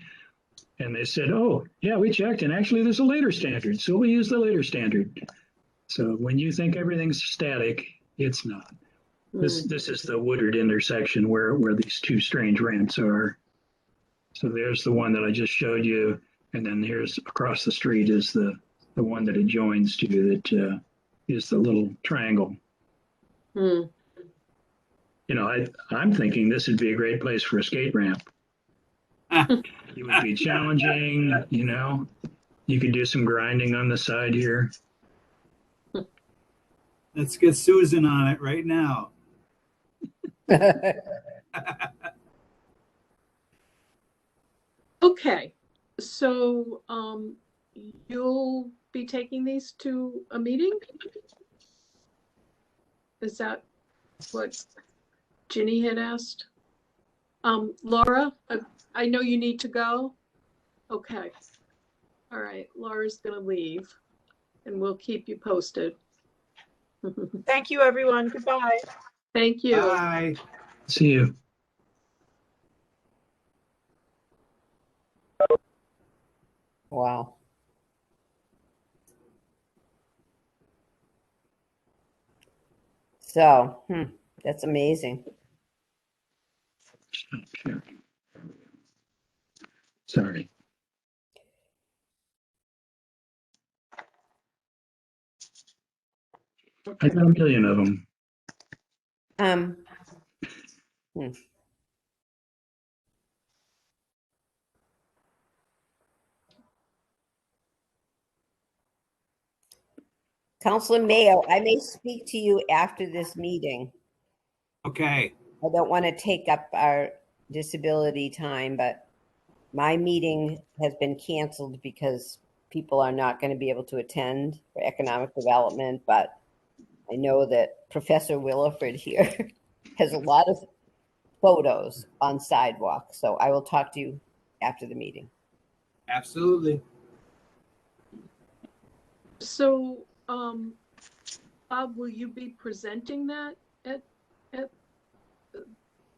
and they said, "Oh, yeah, we checked, and actually, there's a later standard, so we use the later standard." So when you think everything's static, it's not. This is the Woodard intersection where these two strange ramps are. So there's the one that I just showed you, and then here's across the street is the one that it joins to that is the little triangle. You know, I'm thinking this would be a great place for a skate ramp. It would be challenging, you know. You could do some grinding on the side here. Let's get Susan on it right now. Okay, so you'll be taking these to a meeting? Is that what Ginny had asked? Laura, I know you need to go. Okay. All right, Laura's gonna leave and we'll keep you posted. Thank you, everyone. Goodbye. Thank you. Bye. See you. Wow. So, that's amazing. Sorry. I got a million of them. Councilor Mayo, I may speak to you after this meeting. Okay. I don't want to take up our disability time, but my meeting has been canceled because people are not going to be able to attend for economic development, but I know that Professor Williford here has a lot of photos on sidewalks, so I will talk to you after the meeting. Absolutely. So, Bob, will you be presenting that at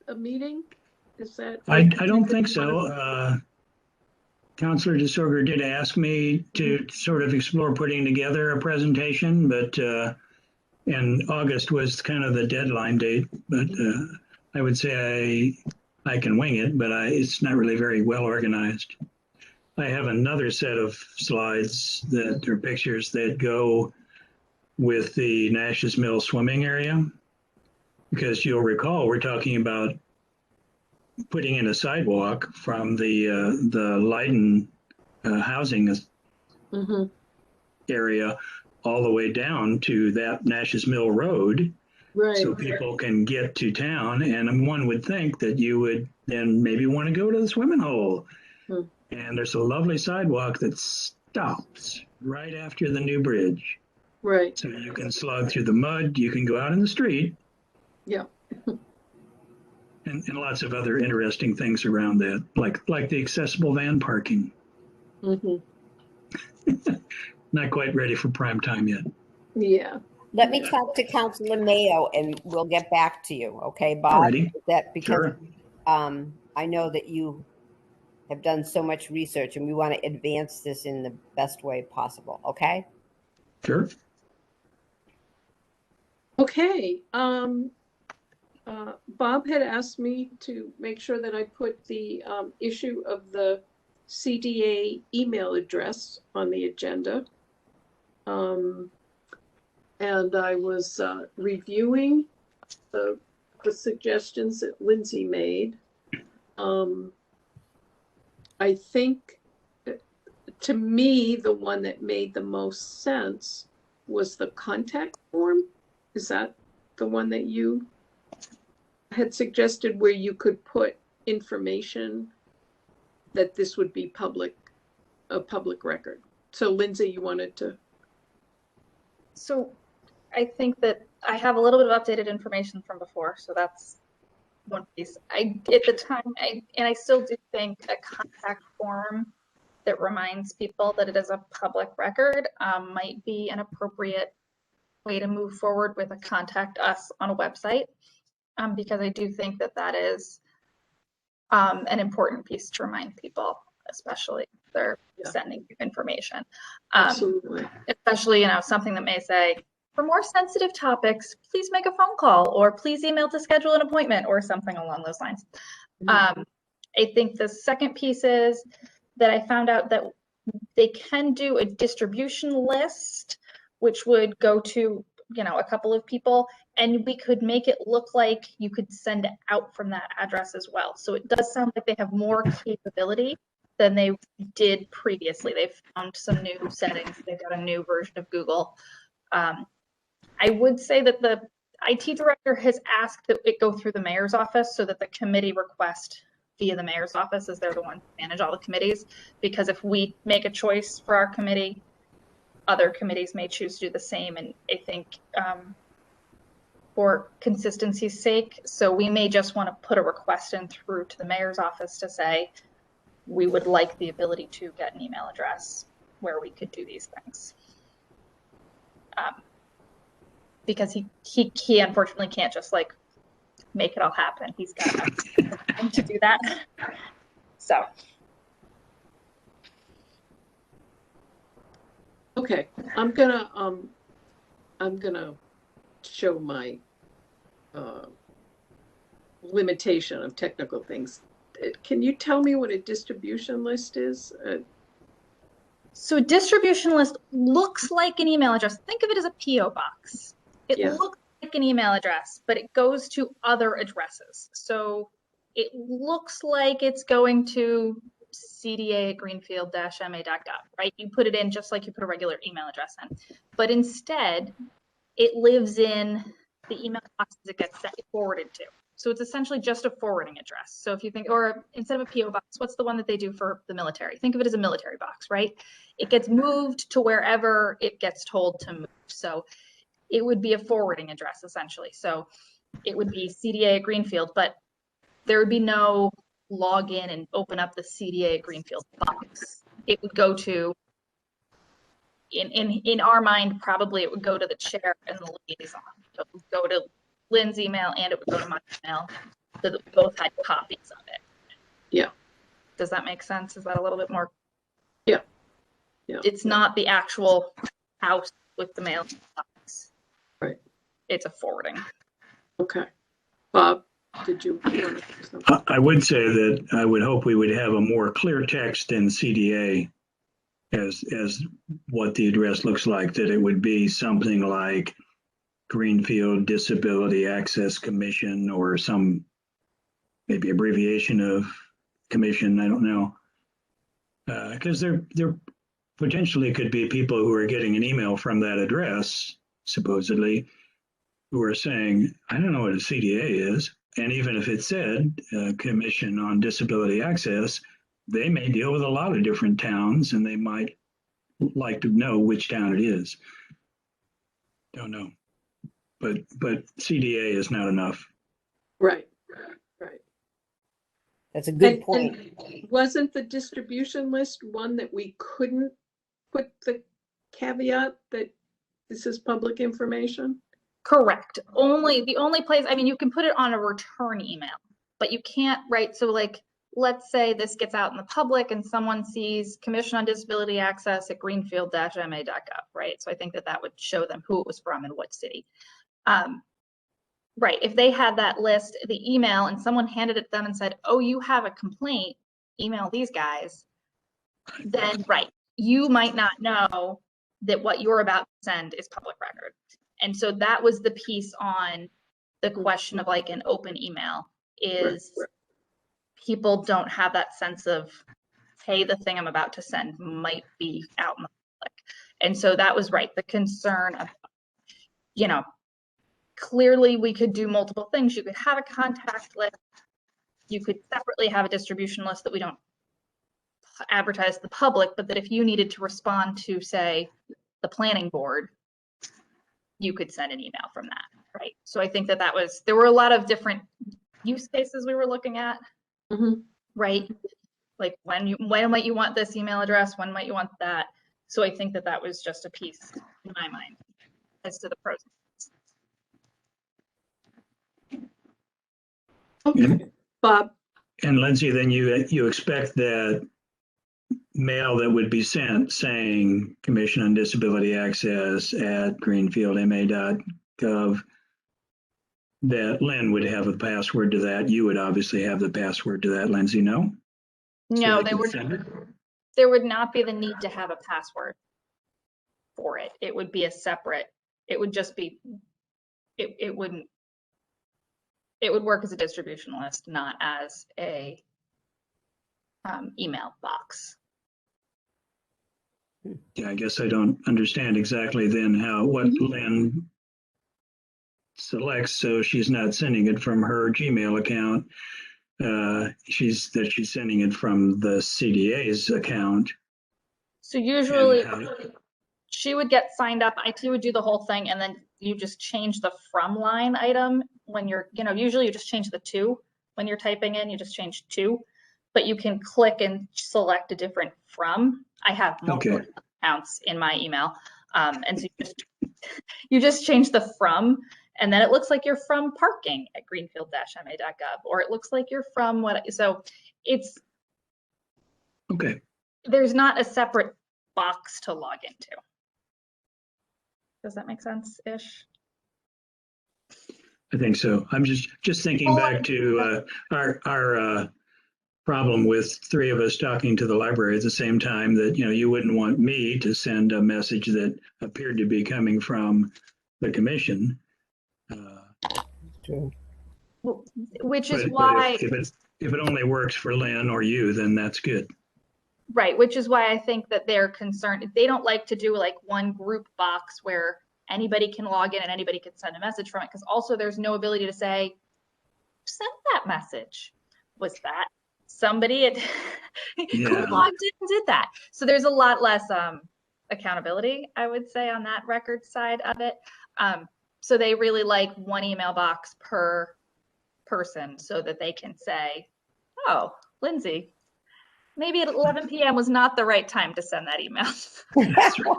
a meeting? Is that? I don't think so. Counselor DeSorger did ask me to sort of explore putting together a presentation, but and August was kind of the deadline date. But I would say I can wing it, but it's not really very well organized. I have another set of slides that are pictures that go with the Nash's Mill swimming area, because you'll recall we're talking about putting in a sidewalk from the Leiden housing area all the way down to that Nash's Mill Road, Right. so people can get to town. And one would think that you would then maybe want to go to the swimming hole. And there's a lovely sidewalk that stops right after the new bridge. Right. So you can slog through the mud, you can go out in the street. Yeah. And lots of other interesting things around that, like the accessible van parking. Not quite ready for prime time yet. Yeah. Let me talk to Councilor Mayo and we'll get back to you. Okay, Bob? Alrighty. That because Sure. I know that you have done so much research and we want to advance this in the best way possible. Okay? Sure. Okay. Bob had asked me to make sure that I put the issue of the CDA email address on the agenda. And I was reviewing the suggestions that Lindsay made. I think, to me, the one that made the most sense was the contact form. Is that the one that you had suggested, where you could put information that this would be a public record? So Lindsay, you wanted to? So I think that I have a little bit of updated information from before, so that's one piece. At the time, I still do think a contact form that reminds people that it is a public record might be an appropriate way to move forward with a contact us on a website, because I do think that that is an important piece to remind people, especially if they're sending you information. Absolutely. Especially, something that may say, for more sensitive topics, please make a phone call or please email to schedule an appointment or something along those lines. I think the second piece is that I found out that they can do a distribution list, which would go to, a couple of people, and we could make it look like you could send it out from that address as well. So it does sound like they have more capability than they did previously. They've found some new settings. They've got a new version of Google. I would say that the IT director has asked that it go through the mayor's office so that the committee request via the mayor's office, as they're the ones who manage all the committees. Because if we make a choice for our committee, other committees may choose to do the same. And I think for consistency's sake, so we may just want to put a request in through to the mayor's office to say, we would like the ability to get an email address where we could do these things. Because he unfortunately can't just make it all happen. He's got time to do that. So. Okay, I'm gonna show my limitation of technical things. Can you tell me what a distribution list is? So a distribution list looks like an email address. Think of it as a PO box. It looks like an email address, but it goes to other addresses. So it looks like it's going to cda@greenfield-ma.gov, right? You put it in just like you put a regular email address in. But instead, it lives in the email boxes it gets forwarded to. So it's essentially just a forwarding address. So if you think, or instead of a PO box, what's the one that they do for the military? Think of it as a military box, right? It gets moved to wherever it gets told to move. So it would be a forwarding address essentially. So it would be CDA at Greenfield, but there would be no log in and open up the CDA at Greenfield box. It would go to, in our mind, probably it would go to the chair and the liaison. It would go to Lynn's email and it would go to my email, so that we both had copies of it. Yeah. Does that make sense? Is that a little bit more? Yeah. Yeah. It's not the actual house with the mail box. Right. It's a forwarding. Okay. Bob, did you want to say something? I would say that I would hope we would have a more clear text in CDA as what the address looks like, that it would be something like Greenfield Disability Access Commission or some maybe abbreviation of commission. I don't know. Because there potentially could be people who are getting an email from that address, supposedly, who are saying, I don't know what a CDA is. And even if it said Commission on Disability Access, they may deal with a lot of different towns and they might like to know which town it is. Don't know. But CDA is not enough. Right. Right. That's a good point. And wasn't the distribution list one that we couldn't put the caveat that this is public information? Correct. The only place, I mean, you can put it on a return email, but you can't write. So like, let's say this gets out in the public and someone sees Commission on Disability Access at greenfield-ma.gov, right? So I think that would show them who it was from and what city. Right, if they had that list, the email, and someone handed it to them and said, oh, you have a complaint, email these guys, then right, you might not know that what you're about to send is public record. And so that was the piece on the question of like an open email is people don't have that sense of, hey, the thing I'm about to send might be out in the public. And so that was right, the concern of, you know, clearly we could do multiple things. You could have a contact list. You could separately have a distribution list that we don't advertise to the public, but that if you needed to respond to, say, the planning board, you could send an email from that, right? So I think that there were a lot of different use cases we were looking at, right? Like when might you want this email address? When might you want that? So I think that was just a piece in my mind as to the pros. Okay, Bob. And Lindsay, then you expect that mail that would be sent saying Commission on Disability Access at greenfield.ma.gov, that Lynn would have a password to that. You would obviously have the password to that, Lindsay, no? No, So there would not be the need to have a password for it. It would be a separate, it would just be, it wouldn't, it would work as a distribution list, not as a email box. Yeah, I guess I don't understand exactly then what Lynn selects, so she's not sending it from her Gmail account. She's sending it from the CDA's account. So usually she would get signed up, IT would do the whole thing, and then you just change the from line item when you're, usually you just change the to when you're typing in, you just change to, but you can click and select a different from. I have multiple accounts in my email. And so you just change the from, and then it looks like you're from parking at greenfield-ma.gov, or it looks like you're from what, so it's, there's not a separate box to log into. Does that make sense-ish? I think so. I'm just thinking back to our problem with three of us talking to the library at the same time, that you wouldn't want me to send a message that appeared to be coming from the commission. True. Which is why if it only works for Lynn or you, then that's good. Right, which is why I think that they're concerned. They don't like to do like one group box where anybody can log in and anybody can send a message from it, because also there's no ability to say, send that message. Was that somebody who logged in and did that? So there's a lot less accountability, I would say, on that record side of it. So they really like one email box per person so that they can say, oh, Lindsay, maybe at 11 p.m. was not the right time to send that email. That's right.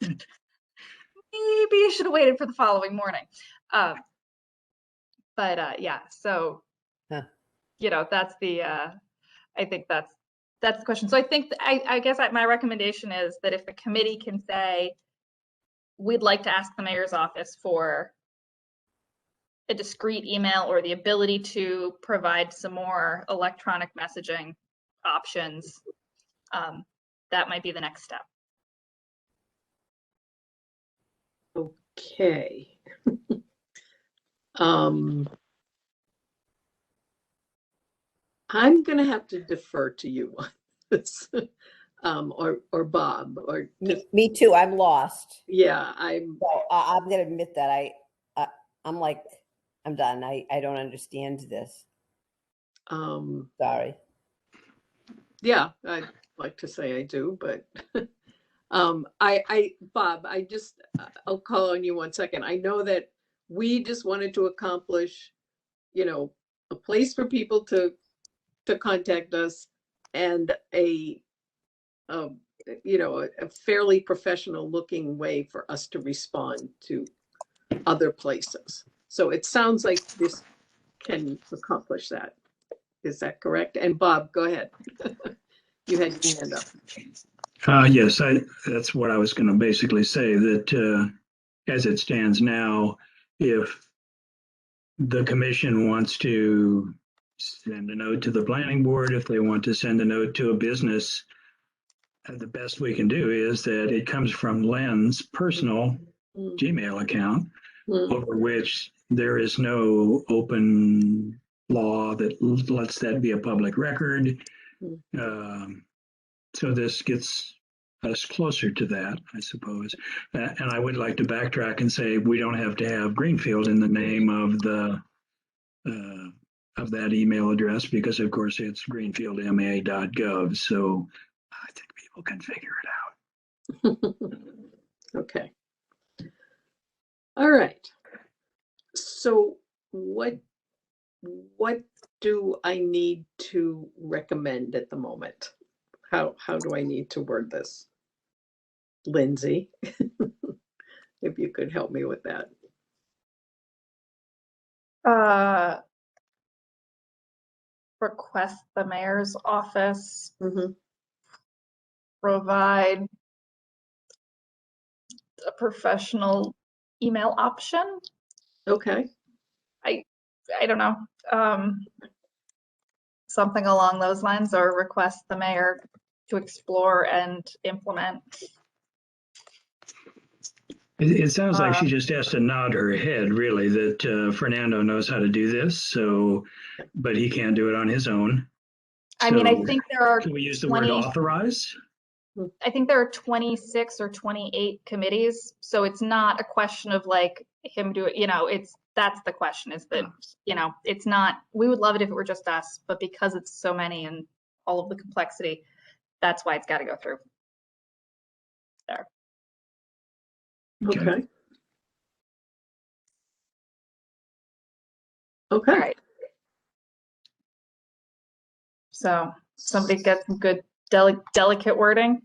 Maybe you should have waited for the following morning. Yeah, so, Huh. that's the, I think that's the question. So I think, I guess my recommendation is that if the committee can say, we'd like to ask the mayor's office for a discrete email or the ability to provide some more electronic messaging options, that might be the next step. Okay. I'm gonna have to defer to you on this, or Bob, or Me too. I'm lost. yeah, So I'm gonna admit that I'm like, I'm done. I don't understand this. Sorry. yeah, I'd like to say I do, but Bob, I'll call on you 1 second. I know that we just wanted to accomplish, a place for people to contact us and a fairly professional looking way for us to respond to other places. So it sounds like this can accomplish that. Is that correct? And Bob, go ahead. You had your hand up. Yes, that's what I was going to basically say, that as it stands now, if the commission wants to send a note to the planning board, if they want to send a note to a business, the best we can do is that it comes from Len's personal Gmail account, over which there is no open law that lets that be a public record. So this gets us closer to that, I suppose. And I would like to backtrack and say we don't have to have Greenfield in the name of that email address, because of course it's greenfieldma.gov. So I think people can figure it out. Okay. All right. So what do I need to recommend at the moment? How do I need to word this? Lindsay, if you could help me with that. Request the mayor's office provide a professional email option. Okay. I don't know, something along those lines, or request the mayor to explore and implement. It sounds like she just has to nod her head, really, that Fernando knows how to do this, so, but he can't do it on his own. I mean, I think there are. Can we use the word authorize? I think there are 26 or 28 committees, so it's not a question of like him doing, that's the question, is that, it's not, we would love it if it were just us, but because it's so many and all of the complexity, that's why it's got to go through there. Okay. All right. So somebody get some good delicate wording.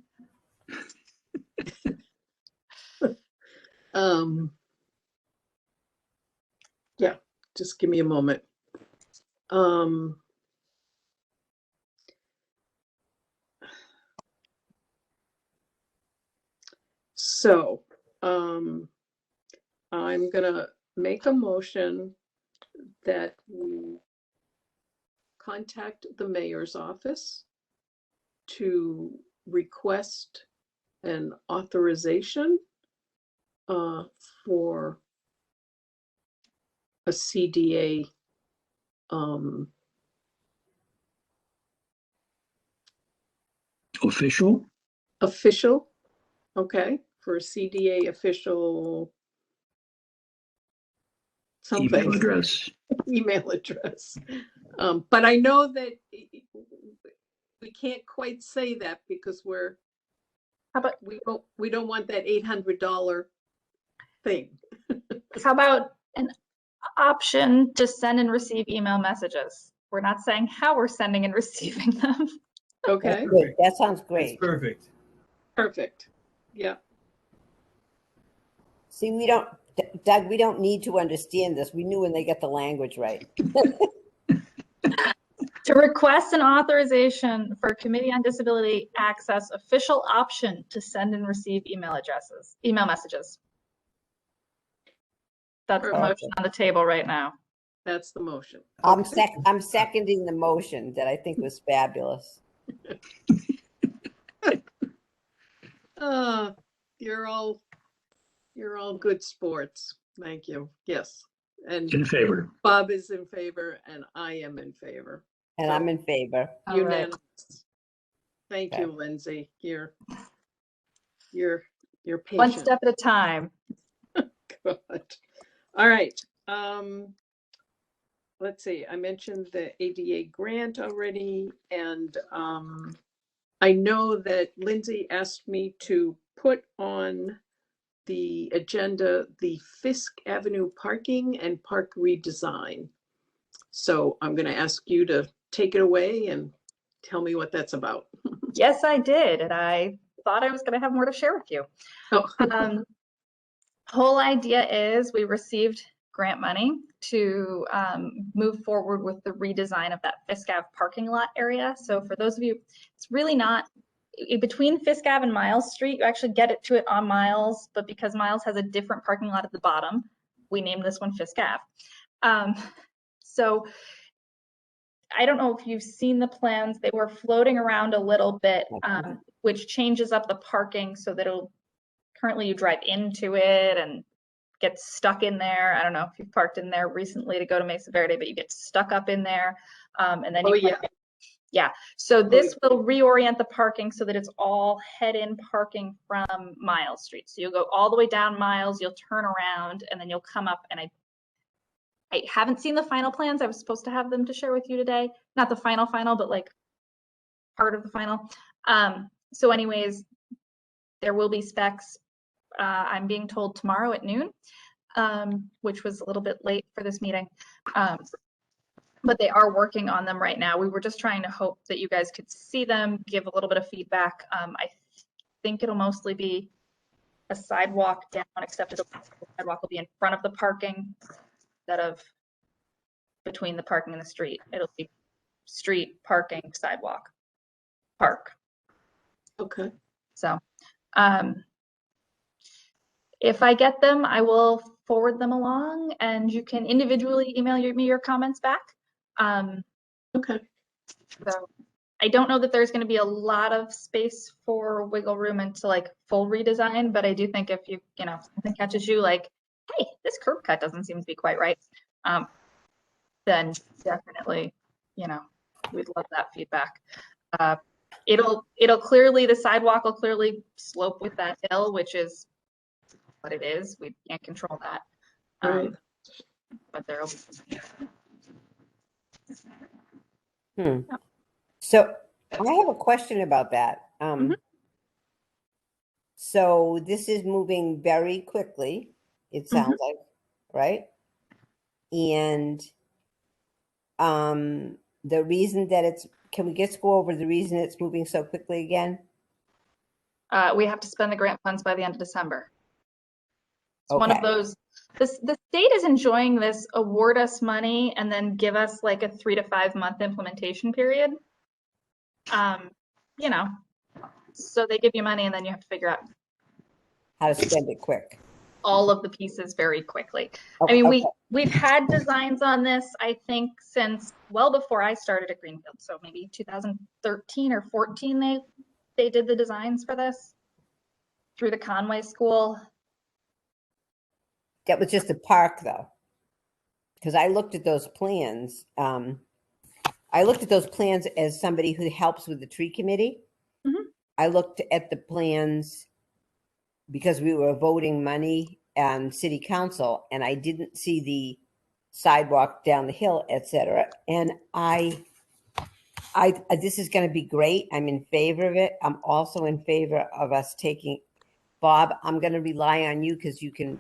Yeah, just give me a moment. So I'm gonna make a motion that we contact the mayor's office to request an authorization for a CDA official, okay, for a CDA official something. Email address. But I know that we can't quite say that because we don't want that $800 thing. How about an option to send and receive email messages? We're not saying how we're sending and receiving them. Okay, That's good. That sounds That's great. perfect. perfect. Yeah, See, Doug, we don't need to understand this. We knew when they get the language right. To request an authorization for Committee on Disability Access official option to send and receive email messages. That's the Perfect. motion on the table right now. that's the motion. I'm Okay. I'm seconding the motion that I think was fabulous. You're all good sports. Thank you. Yes. And In favor. Bob is in favor and I am in favor. And I'm in favor. All right. Unanimous. Thank you, Lindsay. You're patient. One step at a time. Good. All right. Let's see. I mentioned the ADA grant already, and I know that Lindsay asked me to put on the agenda the Fisk Avenue parking and park redesign. So I'm going to ask you to take it away and tell me what that's about. Yes, I did. And I thought I was going to have more to share with you. Oh. Whole idea is we received grant money to move forward with the redesign of that Fisk Ave parking lot area. So for those of you, it's really not between Fisk Ave and Miles Street. You actually get it to it on Miles, but because Miles has a different parking lot at the bottom, we named this one Fisk Ave. So I don't know if you've seen the plans. They were floating around a little bit, which changes up the parking so that currently you drive into it and get stuck in there. I don't know if you've parked in there recently to go to Mesa Verde, but you get stuck up in there. And then yeah. So this will reorient the parking so that it's all head-in parking from Miles Street. So you'll go all the way down Miles, you'll turn around, and then you'll come up. And I haven't seen the final plans. I was supposed to have them to share with you today. Not the final, but like part of the final. So anyways, there will be specs. I'm being told tomorrow at noon, which was a little bit late for this meeting. But they are working on them right now. We were just trying to hope that you guys could see them, give a little bit of feedback. I think it'll mostly be a sidewalk down, except the sidewalk will be in front of the parking instead of between the parking and the street. It'll be street, parking, sidewalk, park. Okay. So if I get them, I will forward them along and you can individually email me your comments back. Okay. So I don't know that there's going to be a lot of space for wiggle room into like full redesign, but I do think if something catches you like, hey, this curb cut doesn't seem to be quite right, then definitely, we'd love that feedback. The sidewalk will clearly slope with that hill, which is what it is. We can't control that. Right. But there'll be. So I have a question about that. So this is moving very quickly, it sounds like, right? And the reason that can we just go over the reason it's moving so quickly again? We have to spend the grant funds by the end of December. It's one of those, the state is enjoying this award us money and then give us like a 3 to 5 month implementation period. So they give you money and then you have to figure out how to spend it quick. All of the pieces very quickly. I mean, we've had designs on this, I think, since well before I started at Greenfield. So maybe 2013 or 14, they did the designs for this through the Conway School. That was just a park, though, because I looked at those plans. I looked at those plans as somebody who helps with the tree committee. I looked at the plans because we were voting money on city council, and I didn't see the sidewalk down the hill, etc. And this is going to be great. I'm in favor of it. I'm also in favor of us taking, Bob, I'm going to rely on you because you can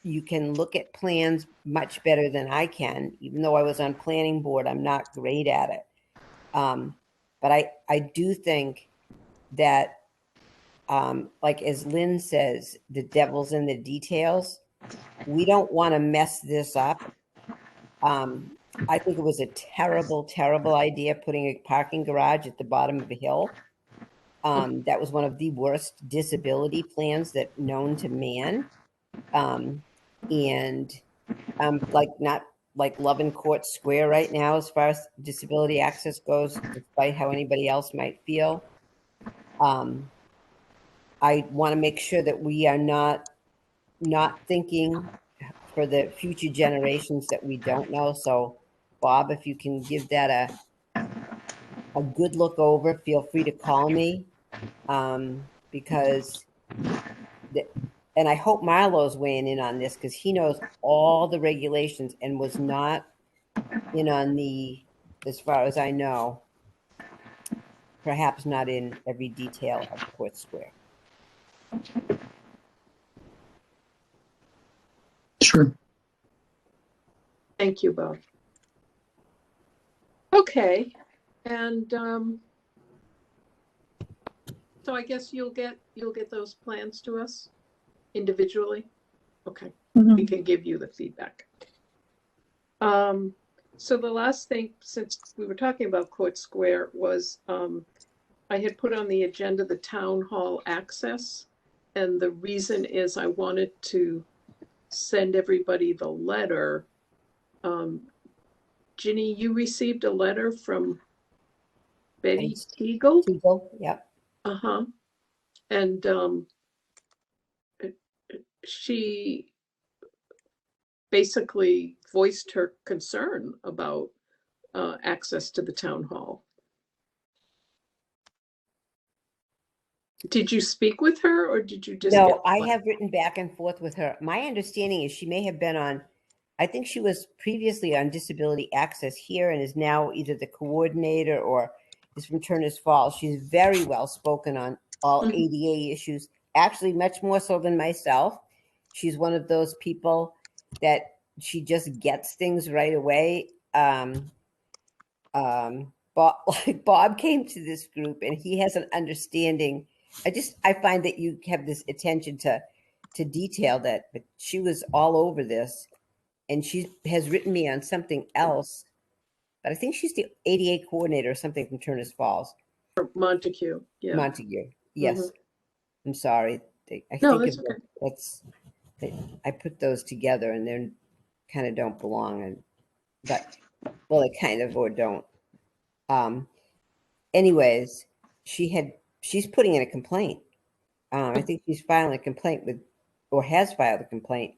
you can look at plans much better than I can. Even though I was on planning board, I'm not great at it. But I do think that, like as Lynn says, the devil's in the details. We don't want to mess this up. I think it was a terrible, terrible idea putting a parking garage at the bottom of a hill. That was one of the worst disability plans that known to man. And I'm like not like loving Court Square right now as far as disability access goes, despite how anybody else might feel. I want to make sure that we are not thinking for the future generations that we don't know. So, Bob, if you can give that a good look over, feel free to call me, because and I hope Marlo's weighing in on this because he knows all the regulations and was not in on the, as far as I know, perhaps not in every detail of Court Square. Sure. Thank you, Bob. Okay, and so I guess you'll get those plans to us individually. Okay, we can give you the feedback. So the last thing, since we were talking about Court Square, was I had put on the agenda the town hall access, and the reason is I wanted to send everybody the letter. Ginny, you received a letter from Betty Teagle? Teagle, yep. Uh-huh. And she basically voiced her concern about access to the town hall. Did you speak with her or did you just? No, I have written back and forth with her. My understanding is she may have been on, I think she was previously on disability access here and is now either the coordinator or is from Turner's Falls. She's very well spoken on all ADA issues, actually much more so than myself. She's one of those people that she just gets things right away. Bob came to this group and he has an understanding. I find that you have this attention to detail that, but she was all over this, and she has written me on something else, but I think she's the ADA coordinator or something from Turner's Falls. Montague, yeah. Montague, yes. I'm sorry. I put those together and they're kind of don't belong, but well, they kind of or don't. Anyways, she's putting in a complaint. I think she's filing a complaint with, or has filed a complaint.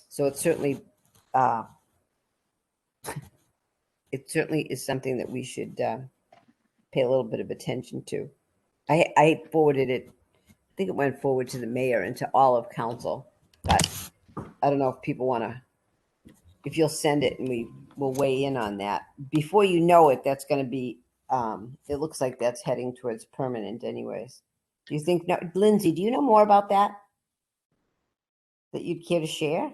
So it certainly is something that we should pay a little bit of attention to. I forwarded it. I think it went forward to the mayor and to all of council, but I don't know if people want to, if you'll send it and we will weigh in on that. Before you know it, that's going to be, it looks like that's heading towards permanent anyways. Do you think, no, Lindsay, do you know more about that you'd care to share?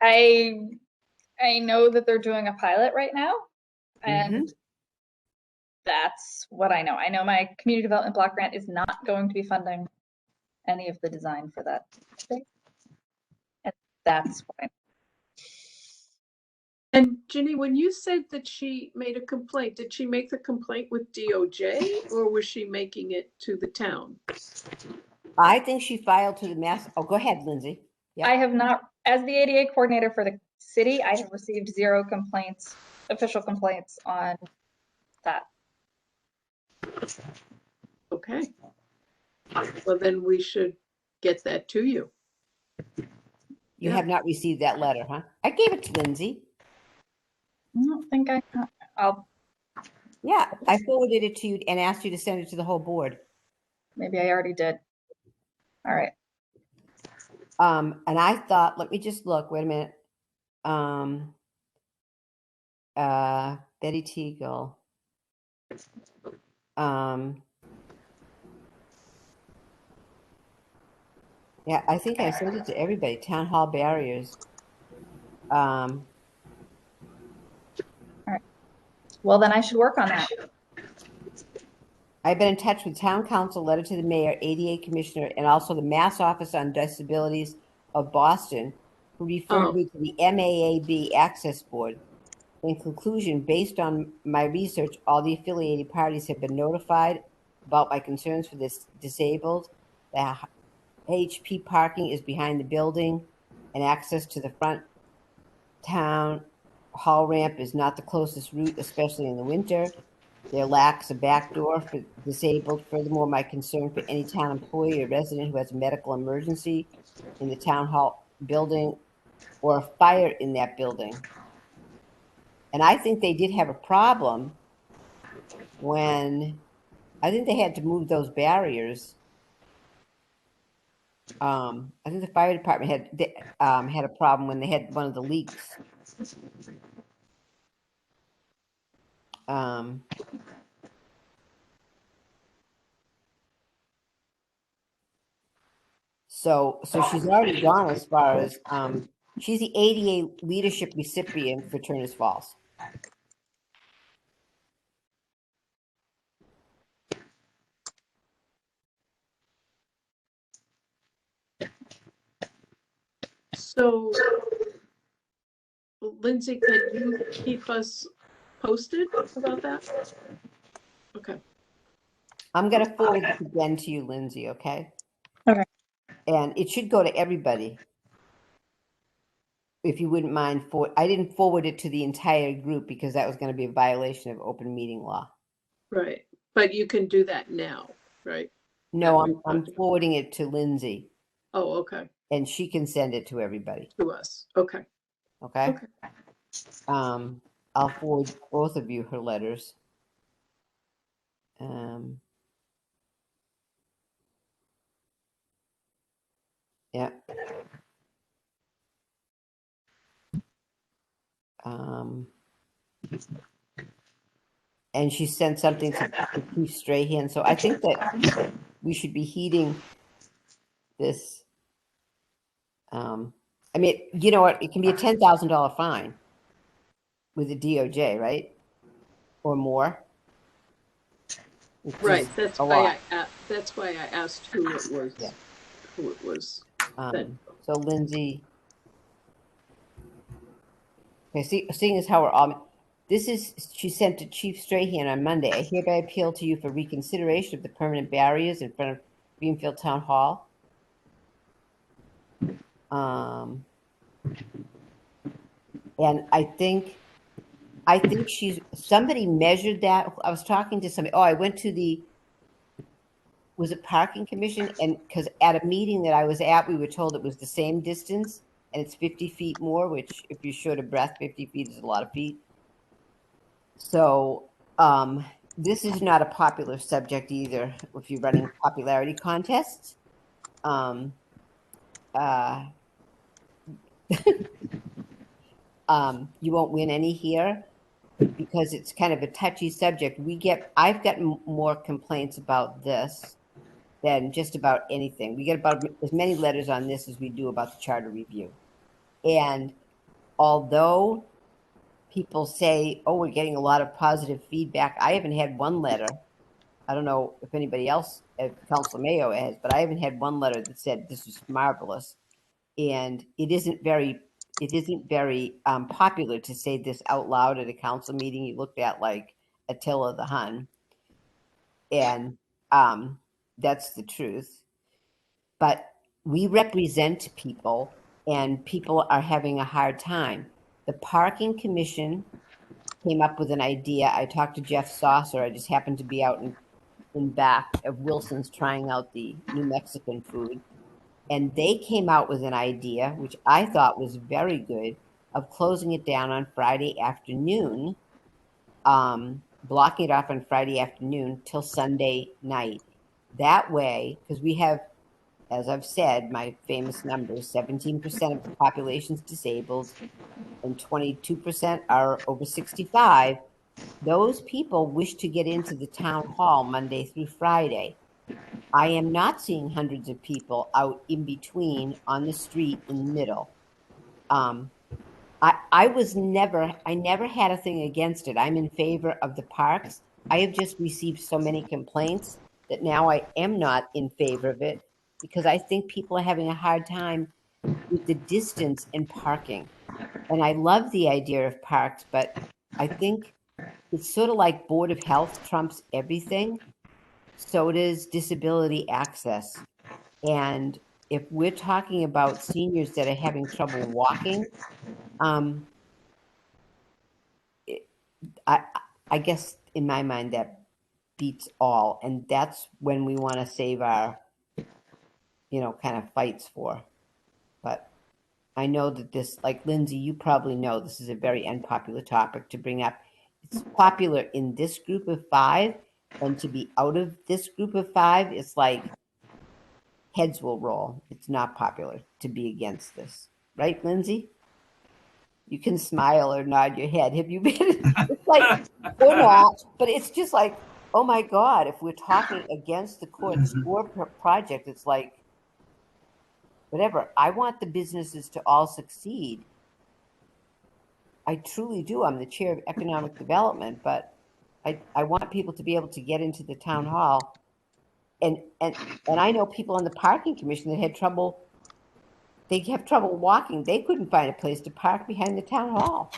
I know that they're doing a pilot right now, and that's what I know. I know my community development block grant is not going to be funding any of the design for that space. And that's what I know. And Ginny, when you said that she made a complaint, did she make the complaint with DOJ or was she making it to the town? I think she filed to the Mass. Oh, go ahead, Lindsay. Yep. I have not, as the ADA coordinator for the city, I have received 0 complaints, official complaints on that. Okay. Well, then we should get that to you. You have not received that letter, huh? I gave it to Lindsay. I don't think I'll. Yeah, I forwarded it to you and asked you to send it to the whole board. Maybe I already did. All right. And I thought, let me just look, wait a minute. Betty Teagle. Yeah, I think I sent it to everybody. Town hall barriers. Well, then I should work on that. I've been in touch with town council, letter to the mayor, ADA commissioner, and also the Mass Office on Disabilities of Boston, who referred Oh. me to the MAAB Access Board. In conclusion, based on my research, all the affiliated parties have been notified about my concerns for this disabled. The HP parking is behind the building, and access to the front town hall ramp is not the closest route, especially in the winter. There lacks a back door for disabled. Furthermore, my concern for any town employee or resident who has a medical emergency in the town hall building or a fire in that building. And I think they did have a problem when I think they had to move those barriers. I think the fire department had a problem when they had one of the leaks. So she's already gone as far as she's the ADA leadership recipient for Turners Falls. So, Lindsay, can you keep us posted about that? Okay. I'm going to forward this again to you, Lindsay, okay? Okay. And it should go to everybody. If you wouldn't mind, I didn't forward it to the entire group because that was going to be a violation of open meeting law. Right. But you can do that now, right? No, I'm forwarding it to Lindsay. Oh, okay. And she can send it to everybody. To us. Okay. Okay? Okay. I'll forward both of you her letters. Yeah. And she sent something to Chief Strahan. So I think that we should be heeding this. I mean, you know what? It can be a $10,000 fine with the DOJ, right? Or more. Right. That's why I asked who it was. Yeah. Who it was. So Lindsay. Okay, seeing as how we're all. She sent to Chief Strahan on Monday. I hereby appeal to you for reconsideration of the permanent barriers in front of Greenfield Town Hall. And I think somebody measured that. I was talking to somebody. Oh, I went to was it Parking Commission? And because at a meeting that I was at, we were told it was the same distance and it's 50 feet more, which if you're short of breath, 50 feet is a lot of feet. So this is not a popular subject either if you're running popularity contests. You won't win any here because it's kind of a touchy subject. I've gotten more complaints about this than just about anything. We get about as many letters on this as we do about the charter review. And although people say, oh, we're getting a lot of positive feedback, I haven't had one letter. I don't know if anybody else at Council Mayo has, but I haven't had one letter that said this is marvelous. And it isn't very popular to say this out loud at a council meeting. You looked at like Attila the Hun. And that's the truth. But we represent people and people are having a hard time. The Parking Commission came up with an idea. I talked to Jeff Saucer. I just happened to be out in back of Wilson's trying out the New Mexican food. And they came out with an idea, which I thought was very good, of closing it down on Friday afternoon, blocking it off on Friday afternoon till Sunday night. That way, because we have, as I've said, my famous numbers, 17% of the population is disabled and 22% are over 65. Those people wish to get into the town hall Monday through Friday. I am not seeing hundreds of people out in between on the street in the middle. I never had a thing against it. I'm in favor of the parks. I have just received so many complaints that now I am not in favor of it because I think people are having a hard time with the distance and parking. And I love the idea of parks, but I think it's sort of like Board of Health trumps everything. So does disability access. And if we're talking about seniors that are having trouble walking, I guess in my mind that beats all, and that's when we want to save our, kind of fights for. But I know that this, like Lindsay, you probably know this is a very unpopular topic to bring up. It's popular in this group of 5, and to be out of this group of 5, it's like heads will roll. It's not popular to be against this, right, Lindsay? You can smile or nod your head. Have you been? It's like, or not, but it's just like, oh my God, if we're talking against the court score project, it's like, whatever. I want the businesses to all succeed. I truly do. I'm the chair of economic development, but I want people to be able to get into the town hall. And I know people on the parking commission that had trouble. They have trouble walking. They couldn't find a place to park behind the town hall.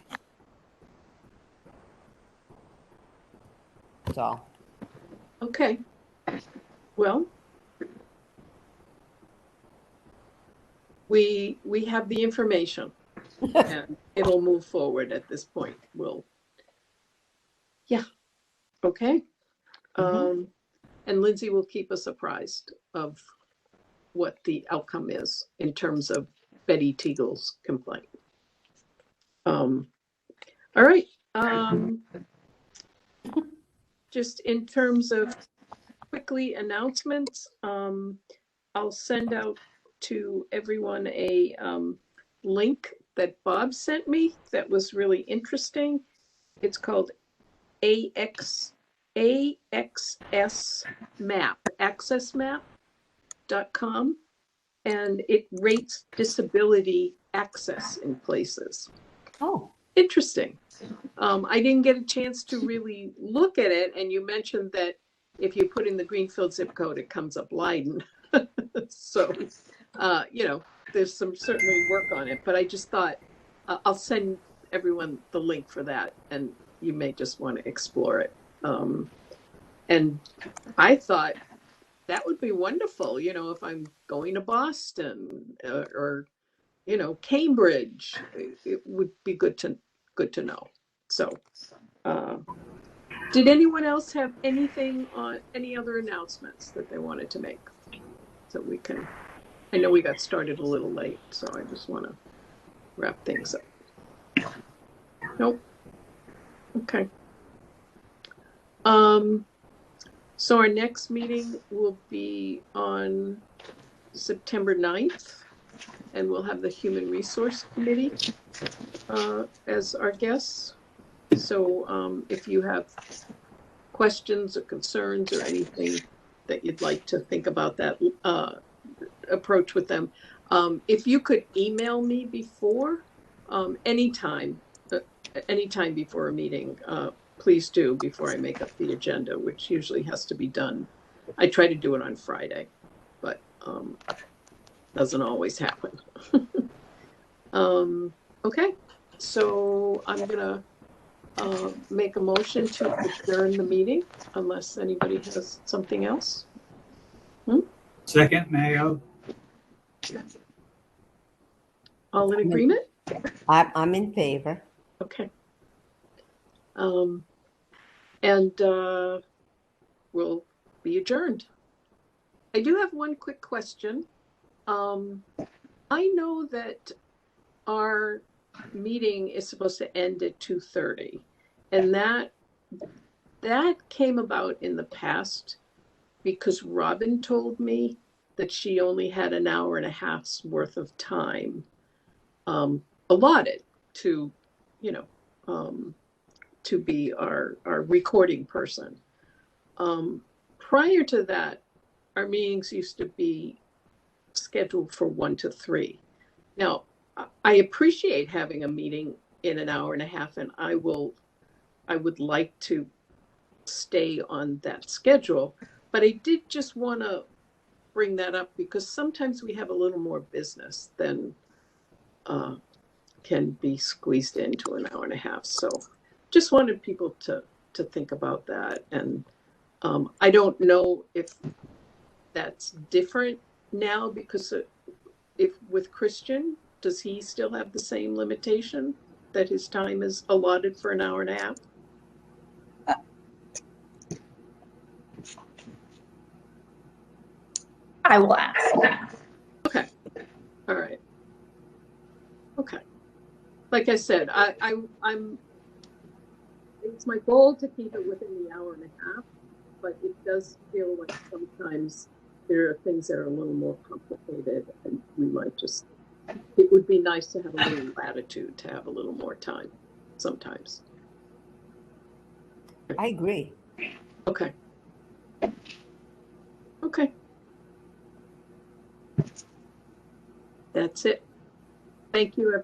That's all. Okay. Well, we have the information and it'll move forward at this point. Yeah. Okay. And Lindsay will keep us apprised of what the outcome is in terms of Betty Teagle's complaint. All right. Just in terms of quickly announcements, I'll send out to everyone a link that Bob sent me that was really interesting. It's called AXS map, accessmap.com, and it rates disability access in places. Oh, interesting. I didn't get a chance to really look at it, and you mentioned that if you put in the Greenfield zip code, it comes up Leiden. So, there's some certainly work on it, but I just thought I'll send everyone the link for that, and you may just want to explore it. And I thought that would be wonderful, if I'm going to Boston or Cambridge, it would be good to know. So, did anyone else have anything on any other announcements that they wanted to make? So we can, I know we got started a little late, so I just want to wrap things up. Nope. Okay. So our next meeting will be on September 9th, and we'll have the Human Resource Committee as our guests. So if you have questions or concerns or anything that you'd like to think about that approach with them, if you could email me before, anytime before a meeting, please do, before I make up the agenda, which usually has to be done. I try to do it on Friday, but doesn't always happen. Okay, so I'm gonna make a motion to adjourn the meeting unless anybody has something else. Second, Mayo. All in agreement? I'm in favor. Okay. And we'll be adjourned. I do have one quick question. I know that our meeting is supposed to end at 2:30, and that came about in the past because Robin told me that she only had an hour and a half's worth of time allotted to, to be our recording person. Prior to that, our meetings used to be scheduled for 1 to 3. Now, I appreciate having a meeting in an hour and a half, and I would like to stay on that schedule. But I did just want to bring that up because sometimes we have a little more business than can be squeezed into an hour and a half. So just wanted people to think about that. And I don't know if that's different now because if with Christian, does he still have the same limitation that his time is allotted for an hour and a half? I will ask. Okay. All right. Okay. Like I said, I'm it's my goal to keep it within the hour and a half, but it does feel like sometimes there are things that are a little more complicated and we might just, it would be nice to have a little latitude, to have a little more time sometimes. I agree. Okay. Okay. That's it. Thank you, everyone.